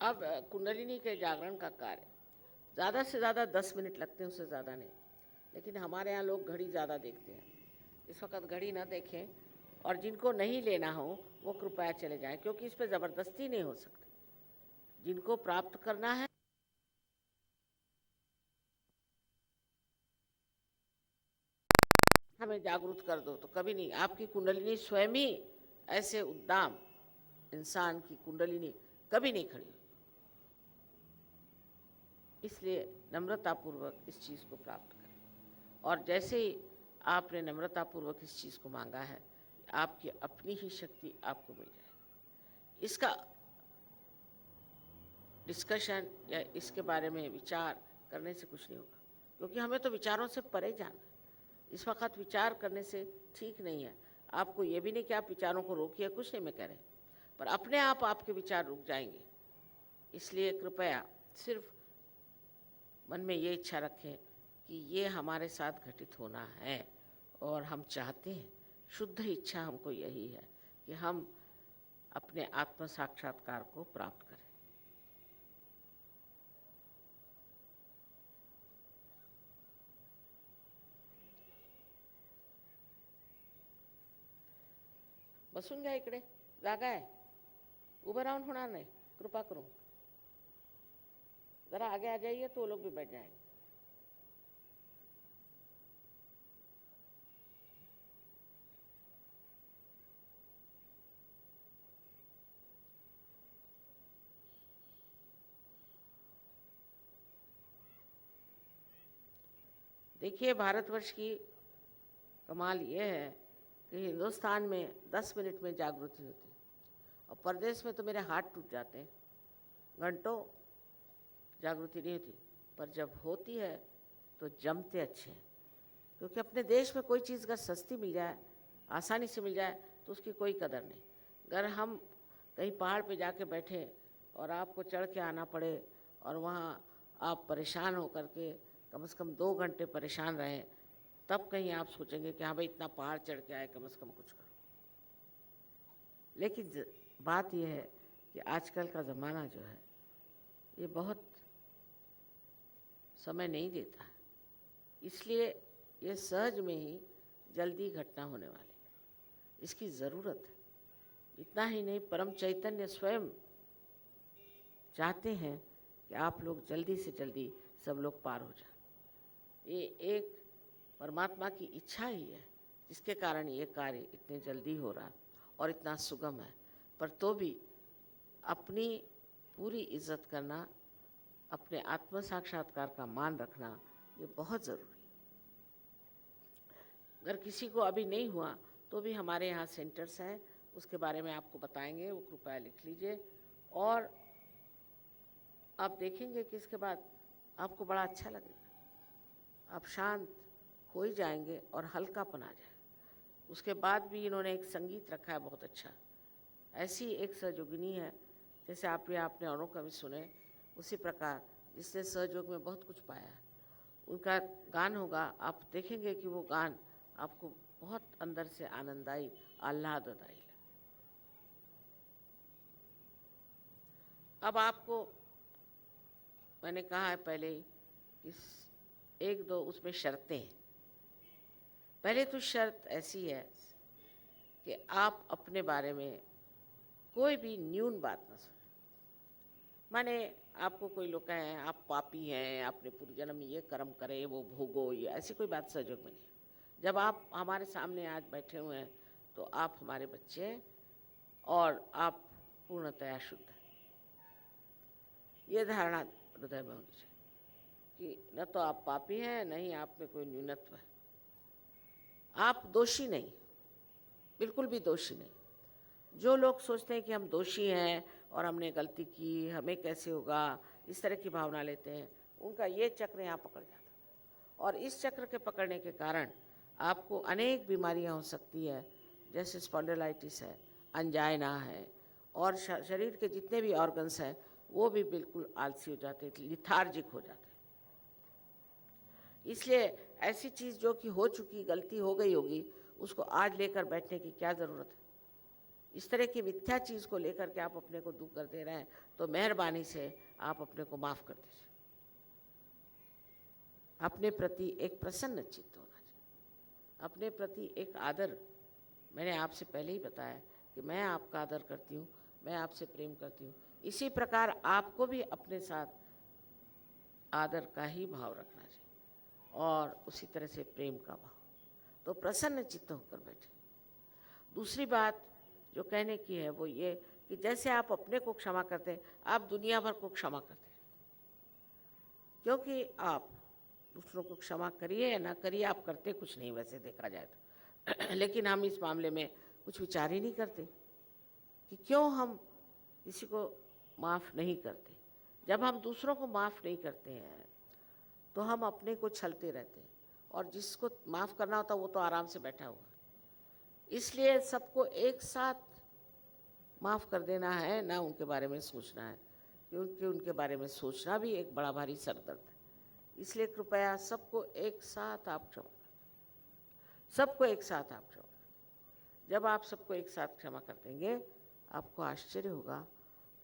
अब कुंडलिनी के जागरण का कार्य ज़्यादा से ज़्यादा 10 मिनट लगते हैं, उससे ज़्यादा नहीं। लेकिन हमारे यहाँ लोग घड़ी ज़्यादा देखते हैं। इस वक्त घड़ी ना देखें, और जिनको नहीं लेना हो वो कृपया चले जाएं, क्योंकि इस पर ज़बरदस्ती नहीं हो सकती। जिनको प्राप्त करना है हमें जागरूक कर दो, तो कभी नहीं। आपकी कुंडलिनी स्वयं ही ऐसे उद्दाम इंसान की कुंडलिनी कभी नहीं खड़ी। इसलिए नम्रतापूर्वक इस चीज़ को प्राप्त करें, और जैसे ही आपने नम्रतापूर्वक इस चीज़ को मांगा है, आपकी अपनी ही शक्ति आपको मिल जाएगी। इसका डिस्कशन या इसके बारे में विचार करने से कुछ नहीं होगा, क्योंकि हमें तो विचारों से परे जाना है। इस वक्त विचार करने से ठीक नहीं है। आपको ये भी नहीं कि आप विचारों को रोकिए, कुछ नहीं मैं कह रही, पर अपने आप आपके विचार रुक जाएंगे। इसलिए कृपया सिर्फ मन में ये इच्छा रखें कि ये हमारे साथ घटित होना है, और हम चाहते हैं, शुद्ध इच्छा हमको यही है कि हम अपने आत्म साक्षात्कार को प्राप्त करें। बसून घ्या, इकडे जागा आहे, उभं राहून होणार नाही, कृपा करून जरा आगे आ जाइए तो वो लोग भी बैठ जाएंगे। देखिए, भारतवर्ष की कमाल ये है कि हिंदुस्तान में 10 मिनट में जागृति होती है और परदेश में तो मेरे हाथ टूट जाते हैं, घंटों जागृति नहीं होती, पर जब होती है तो जमते अच्छे हैं। क्योंकि अपने देश में कोई चीज़ अगर सस्ती मिल जाए, आसानी से मिल जाए, तो उसकी कोई कदर नहीं। अगर हम कहीं पहाड़ पे जाके बैठे और आपको चढ़ के आना पड़े और वहाँ आप परेशान होकर के कम से कम 2 घंटे परेशान रहें, तब कहीं आप सोचेंगे कि हाँ भाई इतना पहाड़ चढ़ के आए, कम से कम कुछ करो। लेकिन बात यह है कि आजकल का ज़माना जो है ये बहुत समय नहीं देता है, इसलिए ये सहज में ही जल्दी घटना होने वाली है, इसकी ज़रूरत है। इतना ही नहीं, परम चैतन्य स्वयं चाहते हैं कि आप लोग जल्दी से जल्दी सब लोग पार हो जाए। ये एक परमात्मा की इच्छा ही है जिसके कारण ये कार्य इतने जल्दी हो रहा और इतना सुगम है। पर तो भी अपनी पूरी इज्जत करना, अपने आत्म साक्षात्कार का मान रखना, ये बहुत ज़रूरी है। अगर किसी को अभी नहीं हुआ तो भी हमारे यहाँ सेंटर्स हैं, उसके बारे में आपको बताएंगे, वो कृपया लिख लीजिए। और आप देखेंगे कि इसके बाद आपको बड़ा अच्छा लगेगा, आप शांत हो ही जाएंगे और हल्कापन आ जाएगा। उसके बाद भी इन्होंने एक संगीत रखा है बहुत अच्छा, ऐसी एक सहयोगिनी है जैसे आपने औरों का भी सुने, उसी प्रकार जिसने सहयोग में बहुत कुछ पाया है, उनका गान होगा। आप देखेंगे कि वो गान आपको बहुत अंदर से आनंददायी, आह्लाददायी लगे। अब आपको मैंने कहा है पहले ही कि 1-2 उसमें शर्तें हैं। पहले तो शर्त ऐसी है कि आप अपने बारे में कोई भी न्यून बात न सुने। माने आपको कोई लोग कहें आप पापी हैं, आपने पूर्व जन्म में ये कर्म करे, वो भोगो, ये ऐसी कोई बात सहयोग में नहीं। जब आप हमारे सामने आज बैठे हुए हैं तो आप हमारे बच्चे हैं और आप पूर्णतया शुद्ध हैं। ये धारणा हृदय में होनी चाहिए कि न तो आप पापी हैं, न ही आप में कोई न्यूनत्व है। आप दोषी नहीं, बिल्कुल भी दोषी नहीं। जो लोग सोचते हैं कि हम दोषी हैं और हमने गलती की, हमें कैसे होगा, इस तरह की भावना लेते हैं, उनका ये चक्र यहाँ पकड़ जाता है। और इस चक्र के पकड़ने के कारण आपको अनेक बीमारियाँ हो सकती है, जैसे स्पॉन्डिलाइटिस है, अंजाइना है, और शरीर के जितने भी ऑर्गन्स हैं वो भी बिल्कुल आलसी हो जाते हैं, लिथार्जिक हो जाते हैं। इसलिए ऐसी चीज़ जो कि हो चुकी, गलती हो गई होगी, उसको आज लेकर बैठने की क्या ज़रूरत है। इस तरह की मिथ्या चीज़ को लेकर के आप अपने को दुख कर दे रहे हैं, तो मेहरबानी से आप अपने को माफ़ कर दीजिए। अपने प्रति एक प्रसन्न चित्त होना चाहिए, अपने प्रति एक आदर। मैंने आपसे पहले ही बताया कि मैं आपका आदर करती हूँ, मैं आपसे प्रेम करती हूँ। इसी प्रकार आपको भी अपने साथ आदर का ही भाव रखना चाहिए और उसी तरह से प्रेम का भाव। तो प्रसन्न चित्त होकर बैठे। दूसरी बात जो कहने की है वो ये कि जैसे आप अपने को क्षमा करते हैं, आप दुनिया भर को क्षमा करते हैं। क्योंकि आप दूसरों को क्षमा करिए या ना करिए, आप करते कुछ नहीं वैसे देखा जाए तो लेकिन हम इस मामले में कुछ विचार ही नहीं करते कि क्यों हम किसी को माफ़ नहीं करते। जब हम दूसरों को माफ़ नहीं करते हैं तो हम अपने को छलते रहते हैं, और जिसको माफ़ करना होता वो तो आराम से बैठा हुआ। इसलिए सबको एक साथ माफ़ कर देना है, ना उनके बारे में सोचना है, क्योंकि उनके बारे में सोचना भी एक बड़ा भारी सरदर्द है। इसलिए कृपया सबको एक साथ आप क्षमा करें। सबको एक साथ आप क्षमा करें। जब आप सबको एक साथ क्षमा कर देंगे, आपको आश्चर्य होगा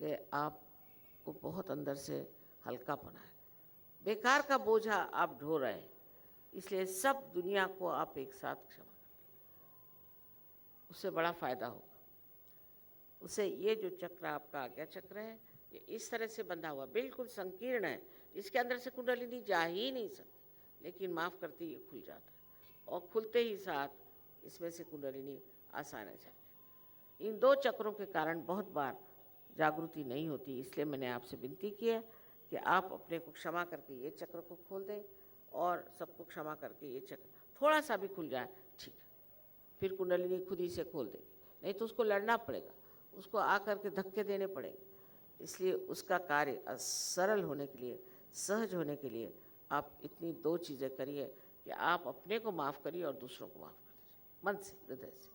कि आपको बहुत अंदर से हल्कापन आएगा। बेकार का बोझा आप ढो रहे हैं, इसलिए सब दुनिया को आप एक साथ क्षमा करें, उससे बड़ा फायदा होगा। उससे ये जो चक्र आपका आज्ञा चक्र है, ये इस तरह से बंधा हुआ बिल्कुल संकीर्ण है, इसके अंदर से कुंडलिनी जा ही नहीं सकती, लेकिन माफ़ करते ये खुल जाता है और खुलते ही साथ इसमें से कुंडलिनी आसान है जाए। इन दो चक्रों के कारण बहुत बार जागृति नहीं होती, इसलिए मैंने आपसे विनती की है कि आप अपने को क्षमा करके ये चक्र को खोल दें और सबको क्षमा करके ये चक्र थोड़ा सा भी खुल जाए, ठीक है, फिर कुंडलिनी खुद ही से खोल देगी। नहीं तो उसको लड़ना पड़ेगा, उसको आकर के धक्के देने पड़ेंगे। इसलिए उसका कार्य सरल होने के लिए, सहज होने के लिए आप इतनी दो चीज़ें करिए कि आप अपने को माफ़ करिए और दूसरों को माफ़ कर दीजिए, मन से, हृदय से।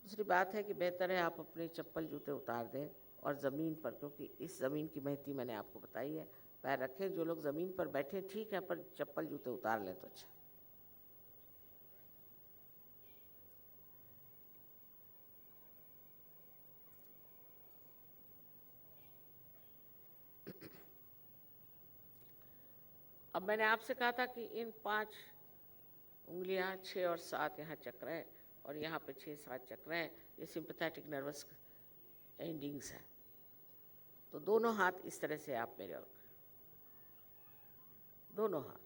दूसरी बात है कि बेहतर है आप अपने चप्पल जूते उतार दें और ज़मीन पर, क्योंकि इस ज़मीन की महती मैंने आपको बताई है, पैर रखें। जो लोग ज़मीन पर बैठे ठीक है, पर चप्पल जूते उतार लें तो अच्छा। अब मैंने आपसे कहा था कि इन 5 उंगलियां, 6 और 7 यहाँ चक्र हैं और यहाँ पे 6-7 चक्र हैं, ये सिंपैथेटिक नर्वस एंडिंग्स हैं। तो दोनों हाथ इस तरह से आप मेरे और दोनों हाथ,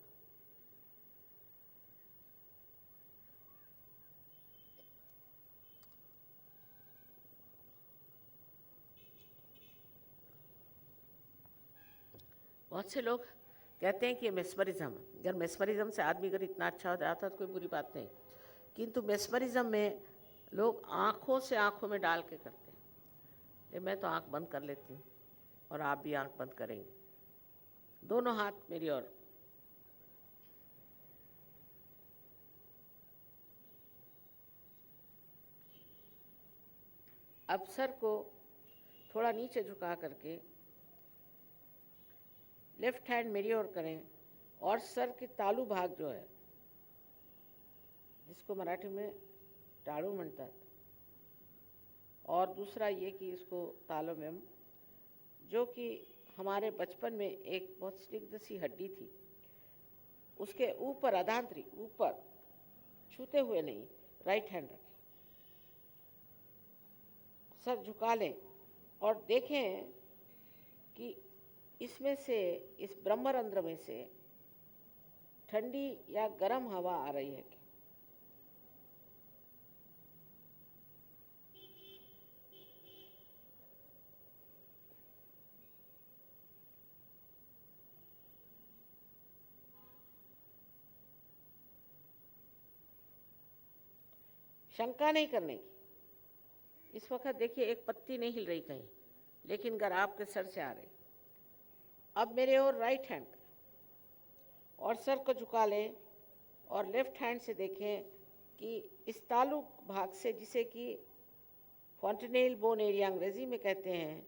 बहुत से लोग कहते हैं कि मेस्मरिज्म, अगर मेस्मरिज्म से आदमी अगर इतना अच्छा हो जाता तो कोई बुरी बात नहीं, किंतु मेस्मरिज्म में लोग आँखों से आँखों में डाल के करते हैं। मैं तो आँख बंद कर लेती हूँ और आप भी आँख बंद करेंगे, दोनों हाथ मेरी ओर। अब सर को थोड़ा नीचे झुका करके लेफ्ट हैंड मेरी ओर करें और सर के तालू भाग जो है, जिसको मराठी में टाड़ू म्हणतात, और दूसरा ये कि इसको तालोमेम, जो कि हमारे बचपन में एक बहुत स्निग्ध सी हड्डी थी, उसके ऊपर अधांतरी ऊपर छूते हुए नहीं, राइट हैंड रखें, सर झुका लें और देखें कि इसमें से, इस ब्रह्मरंध्र में से ठंडी या गर्म हवा आ रही है क्या? शंका नहीं करने की। इस वक्त देखिए एक पत्ती नहीं हिल रही कहीं, लेकिन अगर आपके सर से आ रही। अब मेरे और राइट हैंड और सर को झुका लें और लेफ्ट हैंड से देखें कि इस तालु भाग से, जिसे कि फॉन्टेनेल बोन एरिया अंग्रेजी में कहते हैं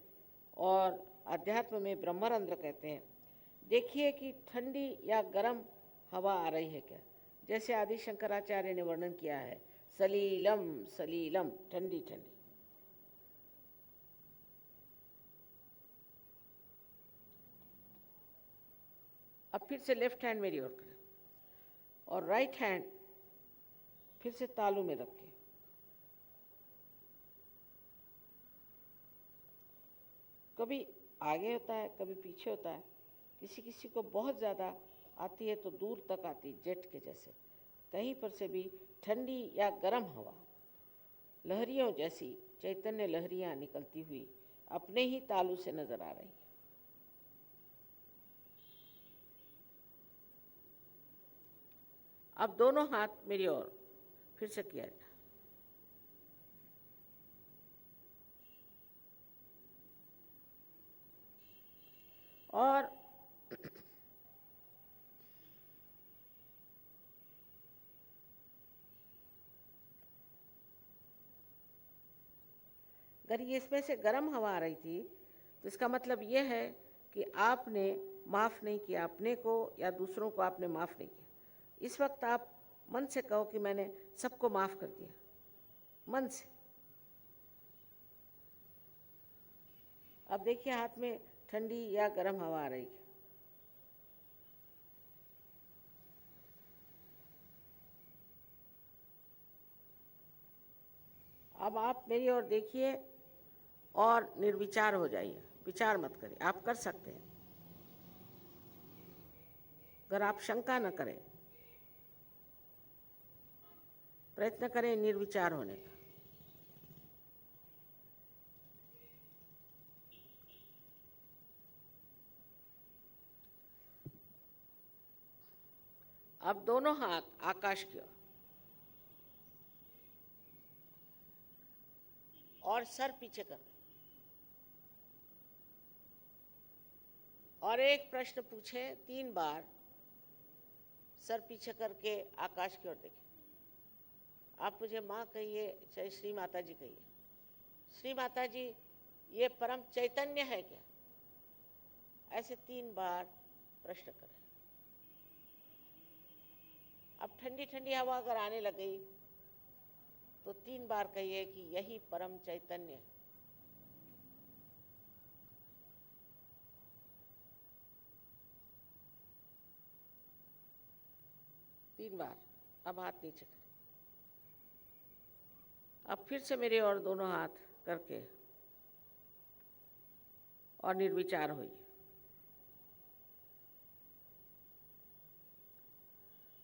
और अध्यात्म में ब्रह्मरंध्र कहते हैं, देखिए कि ठंडी या गर्म हवा आ रही है क्या? जैसे आदि शंकराचार्य ने वर्णन किया है, सलीलम सलीलम, ठंडी ठंडी। अब फिर से लेफ्ट हैंड मेरी ओर करें और राइट हैंड फिर से तालू में रखें। कभी आगे होता है, कभी पीछे होता है, किसी किसी को बहुत ज़्यादा आती है तो दूर तक आती, जेट के जैसे। कहीं पर से भी ठंडी या गर्म हवा, लहरियों जैसी चैतन्य लहरियाँ निकलती हुई अपने ही तालू से नजर आ रही है। अब दोनों हाथ मेरी ओर फिर से किया जाए और अगर ये इसमें से गर्म हवा आ रही थी तो इसका मतलब ये है कि आपने माफ़ नहीं किया अपने को या दूसरों को, आपने माफ़ नहीं किया। इस वक्त आप मन से कहो कि मैंने सबको माफ कर दिया, मन से। अब देखिए हाथ में ठंडी या गर्म हवा आ रही है। अब आप मेरी ओर देखिए और निर्विचार हो जाइए, विचार मत करिए। आप कर सकते हैं अगर आप शंका न करें, प्रयत्न करें निर्विचार होने का। अब दोनों हाथ आकाश की ओर और सर पीछे कर, और एक प्रश्न पूछे 3 बार, सर पीछे करके आकाश की ओर देखें। आप मुझे माँ कहिए चाहे श्री माता जी कहिए। श्री माता जी, ये परम चैतन्य है क्या? ऐसे 3 बार प्रश्न करें। अब ठंडी ठंडी हवा अगर आने लग गई तो 3 बार कहिए कि यही परम चैतन्य है। तीन बार। अब हाथ नीचे करें। अब फिर से मेरे और दोनों हाथ करके और निर्विचार होइए।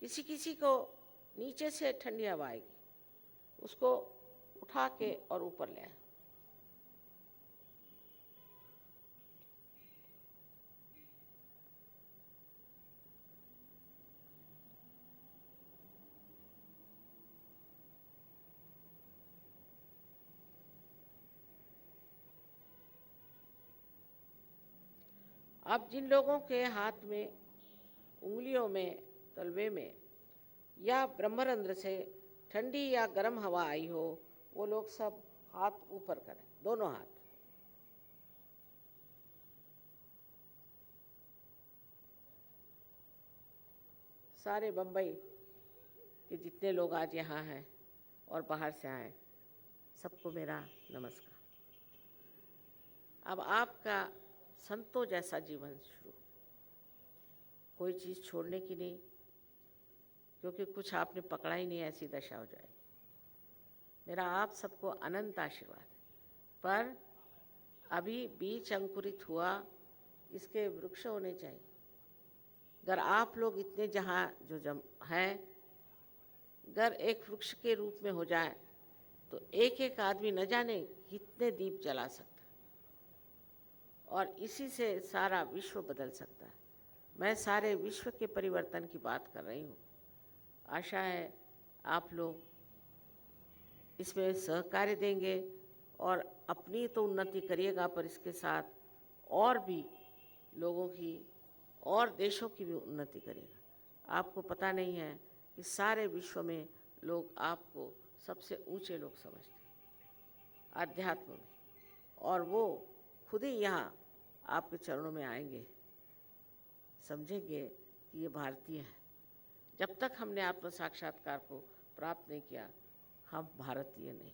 किसी किसी को नीचे से ठंडी हवा आएगी, उसको उठा के और ऊपर ले आए। अब जिन लोगों के हाथ में, उंगलियों में, तलवे में या ब्रह्मरंध्र से ठंडी या गर्म हवा आई हो, वो लोग सब हाथ ऊपर करें, दोनों हाथ। सारे बम्बई के जितने लोग आज यहाँ हैं और बाहर से आए, सबको मेरा नमस्कार। अब आपका संतों जैसा जीवन शुरू, कोई चीज़ छोड़ने की नहीं, क्योंकि कुछ आपने पकड़ा ही नहीं, ऐसी दशा हो जाएगी। मेरा आप सबको अनंत आशीर्वाद है। पर अभी बीज अंकुरित हुआ, इसके वृक्ष होने चाहिए। अगर आप लोग इतने जहाँ जो हैं, अगर एक वृक्ष के रूप में हो जाए तो एक एक आदमी न जाने कितने दीप जला सकता है, और इसी से सारा विश्व बदल सकता है। मैं सारे विश्व के परिवर्तन की बात कर रही हूँ। आशा है आप लोग इसमें सहकार्य देंगे और अपनी तो उन्नति करिएगा, पर इसके साथ और भी लोगों की और देशों की भी उन्नति करिएगा। आपको पता नहीं है कि सारे विश्व में लोग आपको सबसे ऊंचे लोग समझते हैं आध्यात्म में, और वो खुद ही यहाँ आपके चरणों में आएंगे, समझेंगे कि ये भारतीय है। जब तक हमने आत्म साक्षात्कार को प्राप्त नहीं किया, हम भारतीय नहीं।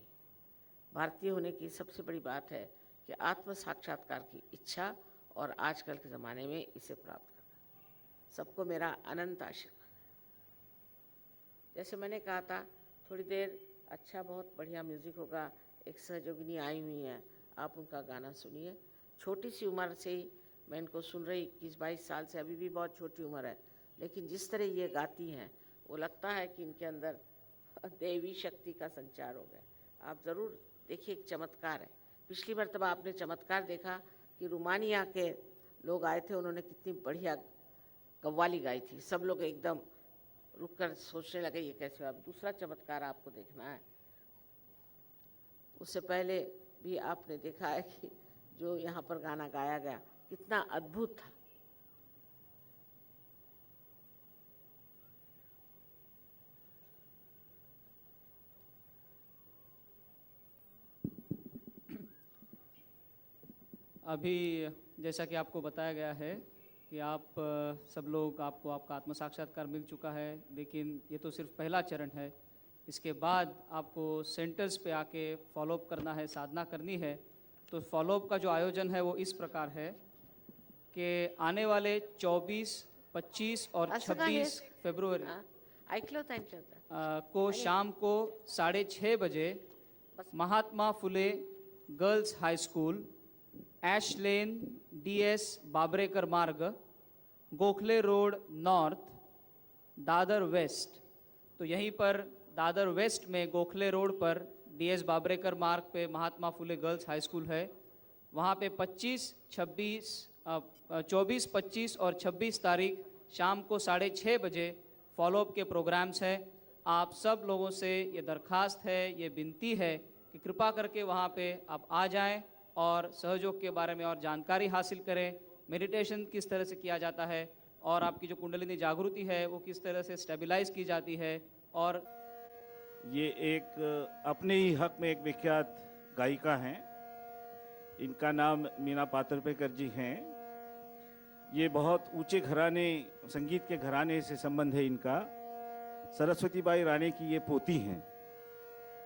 भारतीय होने की सबसे बड़ी बात है कि आत्म साक्षात्कार की इच्छा, और आजकल के ज़माने में इसे प्राप्त करना। सबको मेरा अनंत आशीर्वाद। जैसे मैंने कहा था थोड़ी देर, अच्छा बहुत बढ़िया म्यूज़िक होगा। एक सहयोगिनी आई हुई हैं, आप उनका गाना सुनिए। छोटी सी उम्र से ही मैं इनको सुन रही, 21-22 साल से, अभी भी बहुत छोटी उम्र है, लेकिन जिस तरह ये गाती हैं वो लगता है कि इनके अंदर देवी शक्ति का संचार हो गया। आप ज़रूर देखिए, एक चमत्कार है। पिछली मर्तबा आपने चमत्कार देखा कि रोमानिया के लोग आए थे, उन्होंने कितनी बढ़िया कव्वाली गाई थी। सब लोग एकदम रुक कर सोचने लगे ये कैसे हुआ। दूसरा चमत्कार आपको देखना है। उससे पहले भी आपने देखा है कि जो यहाँ पर गाना गाया गया कितना अद्भुत था। अभी जैसा कि आपको बताया गया है कि आप सब लोग आपको आपका आत्म साक्षात्कार मिल चुका है, लेकिन ये तो सिर्फ पहला चरण है। इसके बाद आपको सेंटर्स पे आके फॉलोअप करना है, साधना करनी है। तो फॉलोअप का जो आयोजन है वो इस प्रकार है कि आने वाले 24, 25 और 26 फरवरी को शाम को 6:30 बजे Mahatma Phule girls high school, ash lane, DS Babrekar Marg, Gokhale road north, Dadar west. तो यहीं पर दादर वेस्ट में गोखले रोड पर DS बाबरेकर मार्ग पे Mahatma Phule girls high school है। वहाँ पे 24, 25 और 26 तारीख शाम को 6:30 बजे फॉलोअप के प्रोग्राम्स हैं। आप सब लोगों से ये दरख्वास्त है, ये विनती है कि कृपा करके वहाँ पे आप आ जाएं और सहयोग के बारे में और जानकारी हासिल करें। मेडिटेशन किस तरह से किया जाता है और आपकी जो कुंडलिनी जागृति है वो किस तरह से स्टेबलाइज की जाती है। और ये एक अपने ही हक में एक विख्यात गायिका हैं, इनका नाम मीना पात्रपेकर जी हैं। ये बहुत ऊंचे घराने, संगीत के घराने से संबंध है इनका। सरस्वती बाई राणे की ये पोती हैं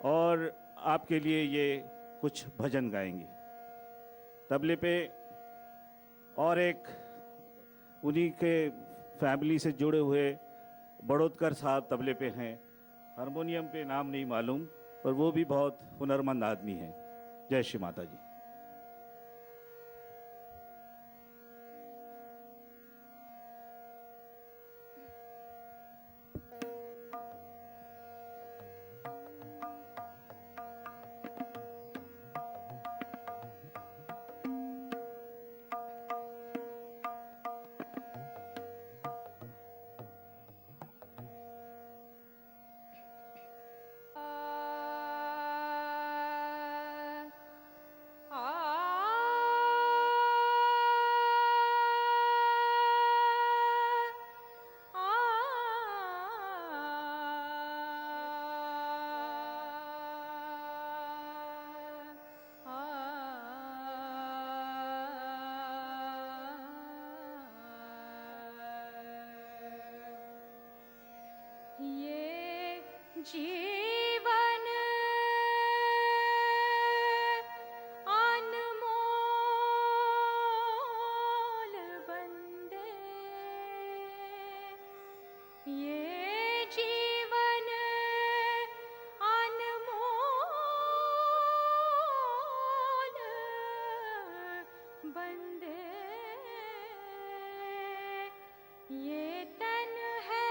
और आपके लिए ये कुछ भजन गाएंगे। तबले पे और एक उन्हीं के फैमिली से जुड़े हुए बड़ोदकर साहब तबले पे हैं। हारमोनियम पे नाम नहीं मालूम, पर वो भी बहुत हुनरमंद आदमी हैं। जय श्री माता जी। जीवन अनमोल बंदे, ये जीवन अनमोल बंदे, ये तन है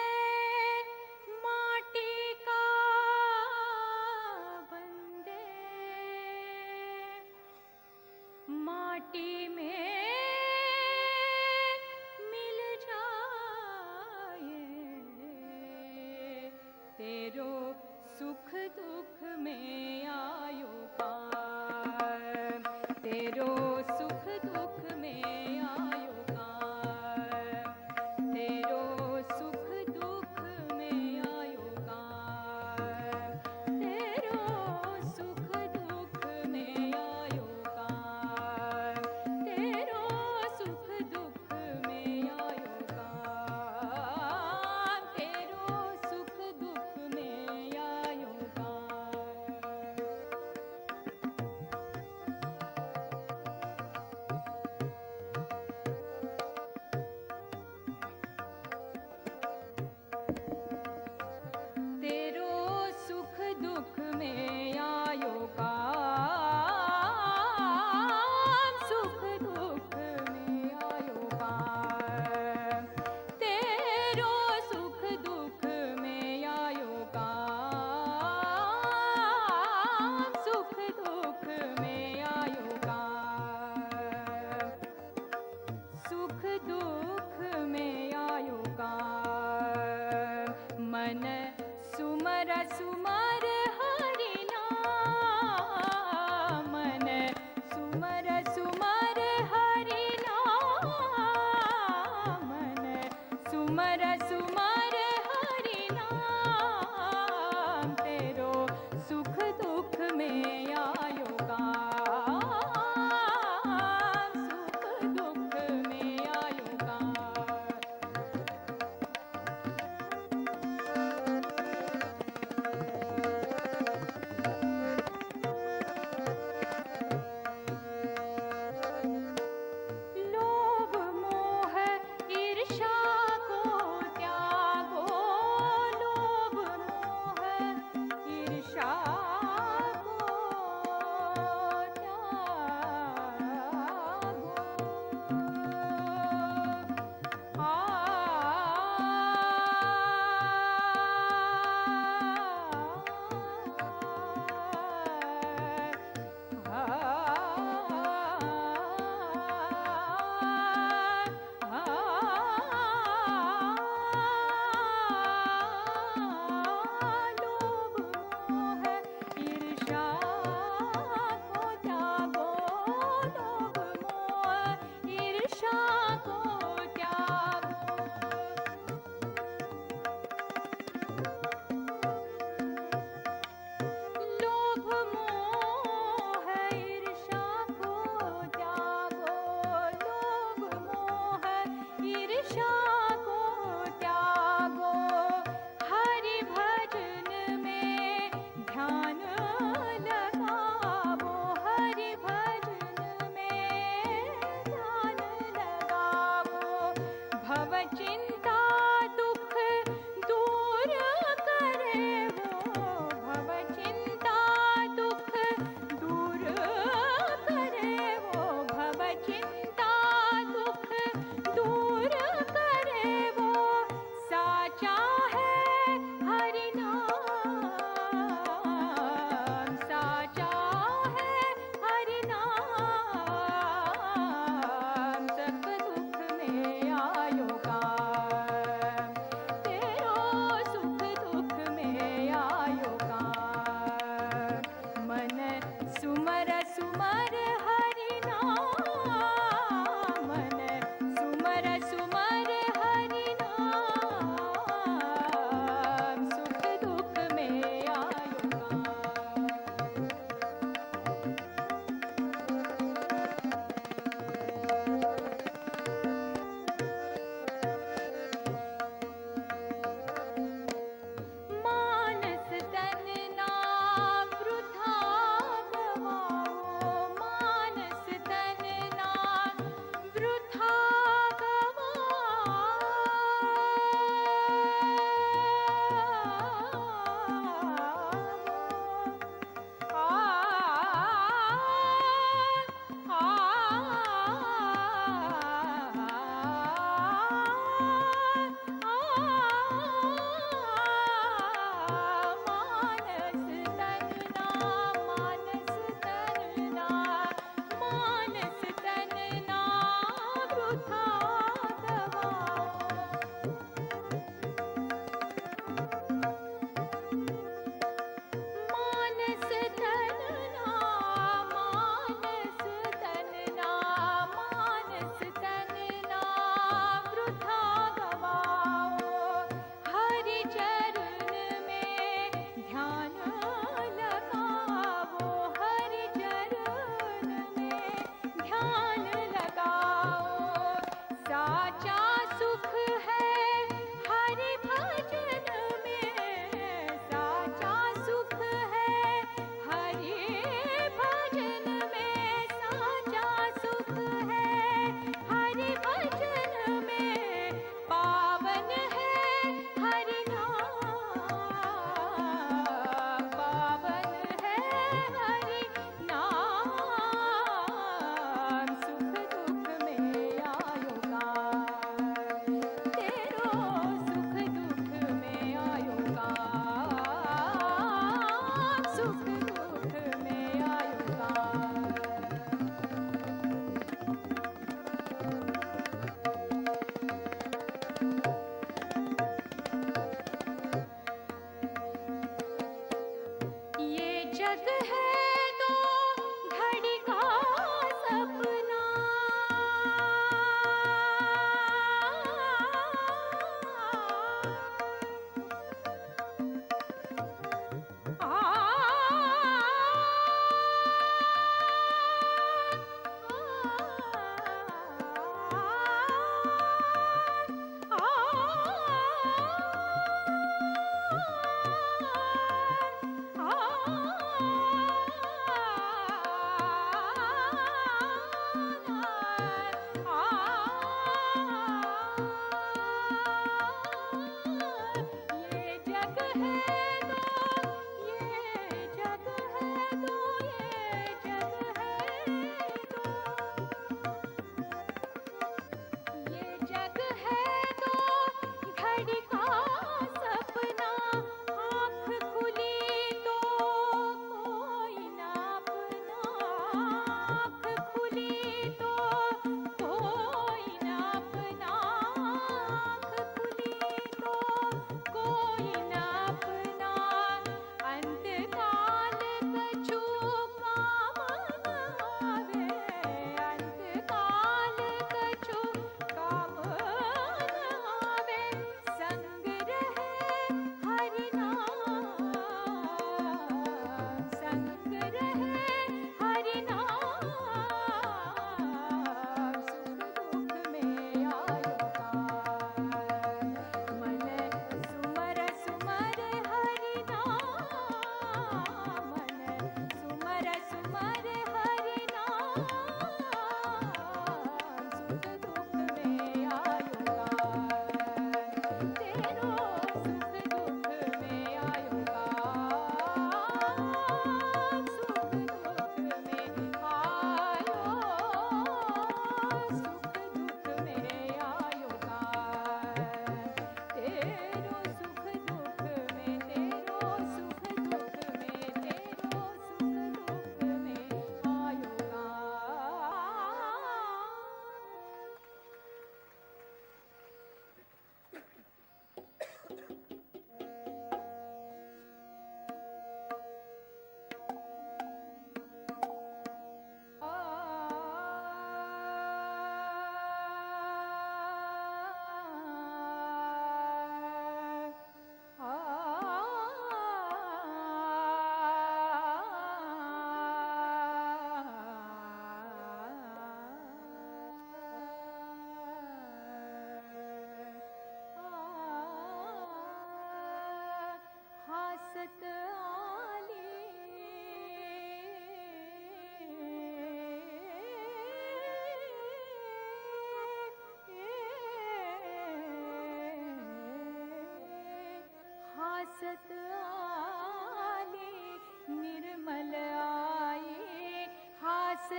माटी में मिल जाए, तेरो सुख दुख में आयो पार, तेरो सुख दुख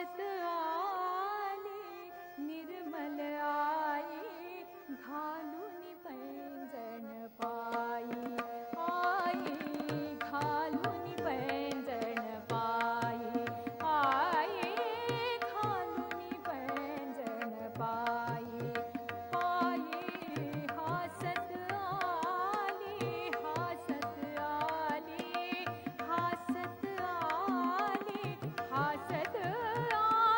हासत आली निर्मल आई घालून पैंजण पायी आई घालून पैंजण पायी आई घालून पैंजण पायी पायी हासत आली हासत आली हासत आली हासत आली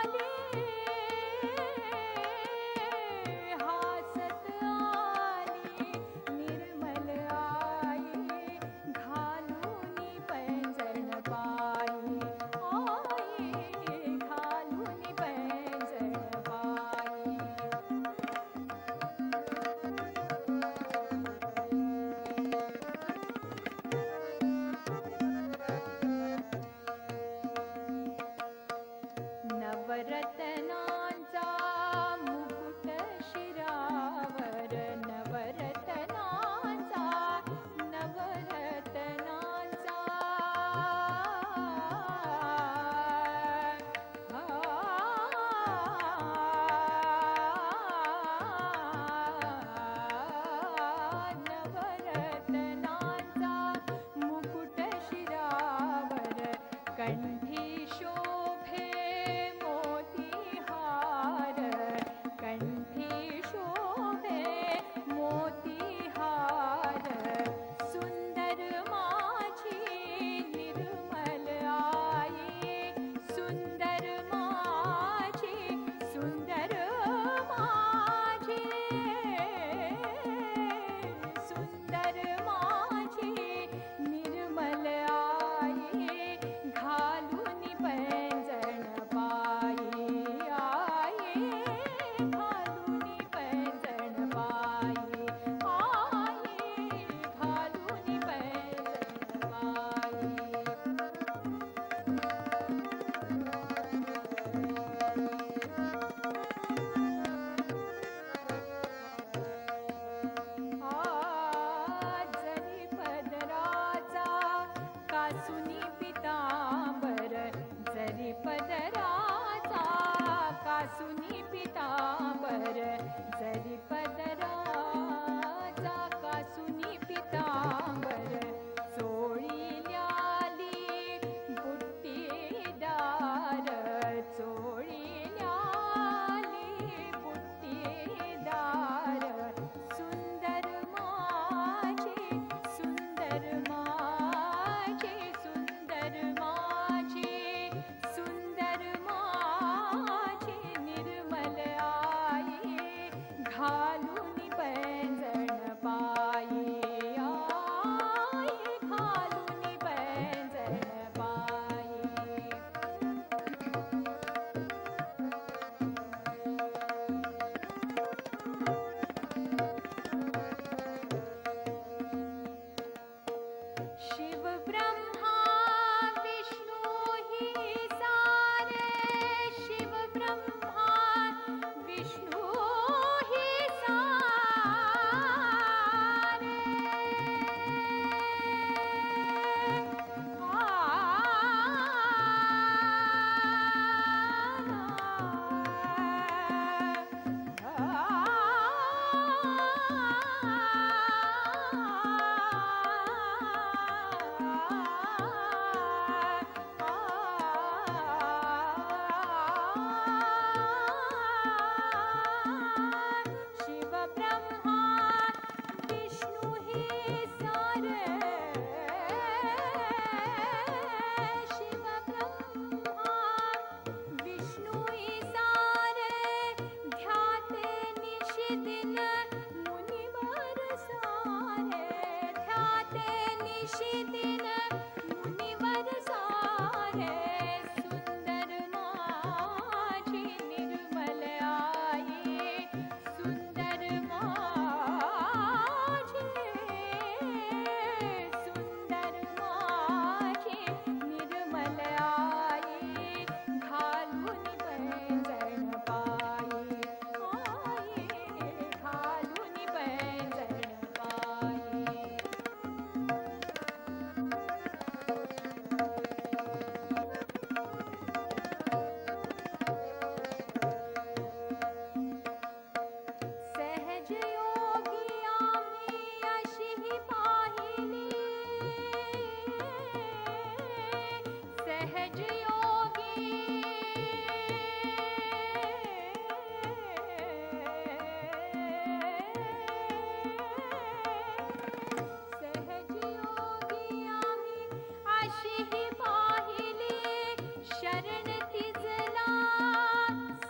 शरण तिजला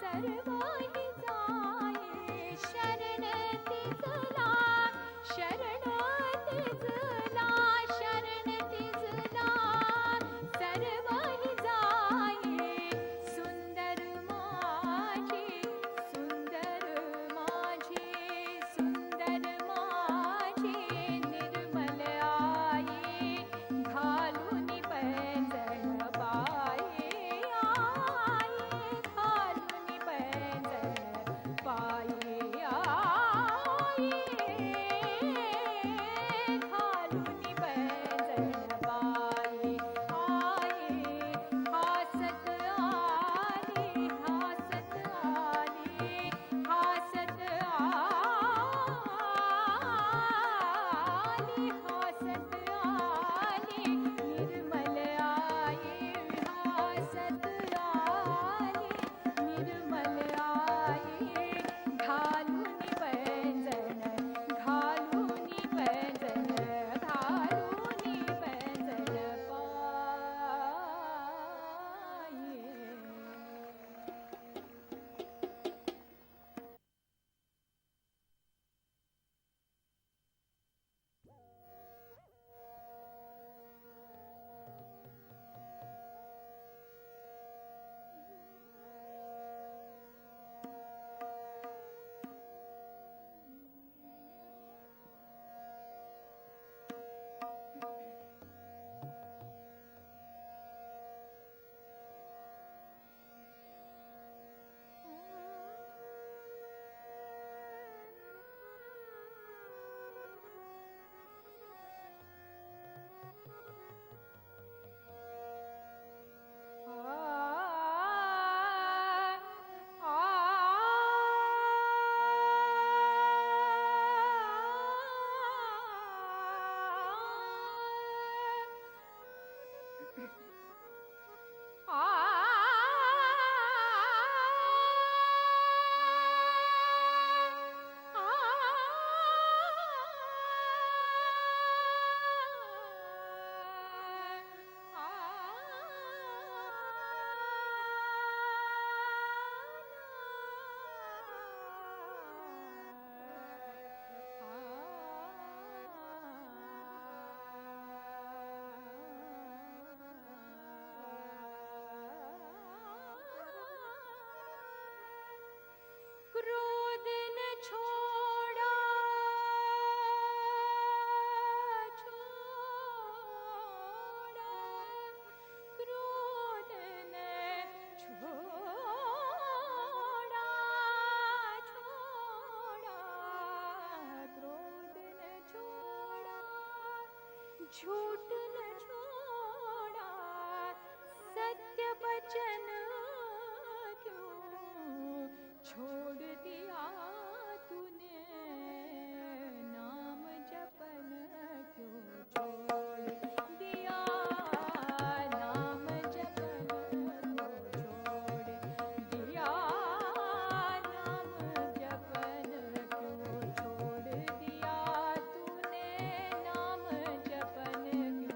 सर्व हि जाये शरण तिजला शरण तिजला शरण तिजला सर्व हि जाये सुंदर माझे सुंदर माझे सुंदर माझे निर्मल आये घालून पैंजण पाये आये घालून पैंजण पाये आये घालून पैंजण पाये आये हासत आले हासत आले हासत आले हासत आले निर्मल आये हासत आले निर्मल आये घालून पैंजण घालून पैंजण घालून पैंजण पाये क्रोध न छोड़ा छोड़ा क्रोध न छोड़ा छोड़ा क्रोध न छोड़ा झूठ न छोड़ा सत्य वचन क्यों छोड़ दिया तूने नाम जपन क्यों छोड़ दिया नाम जपन क्यों छोड़ दिया नाम जपन क्यों छोड़ दिया तूने नाम जपन क्यों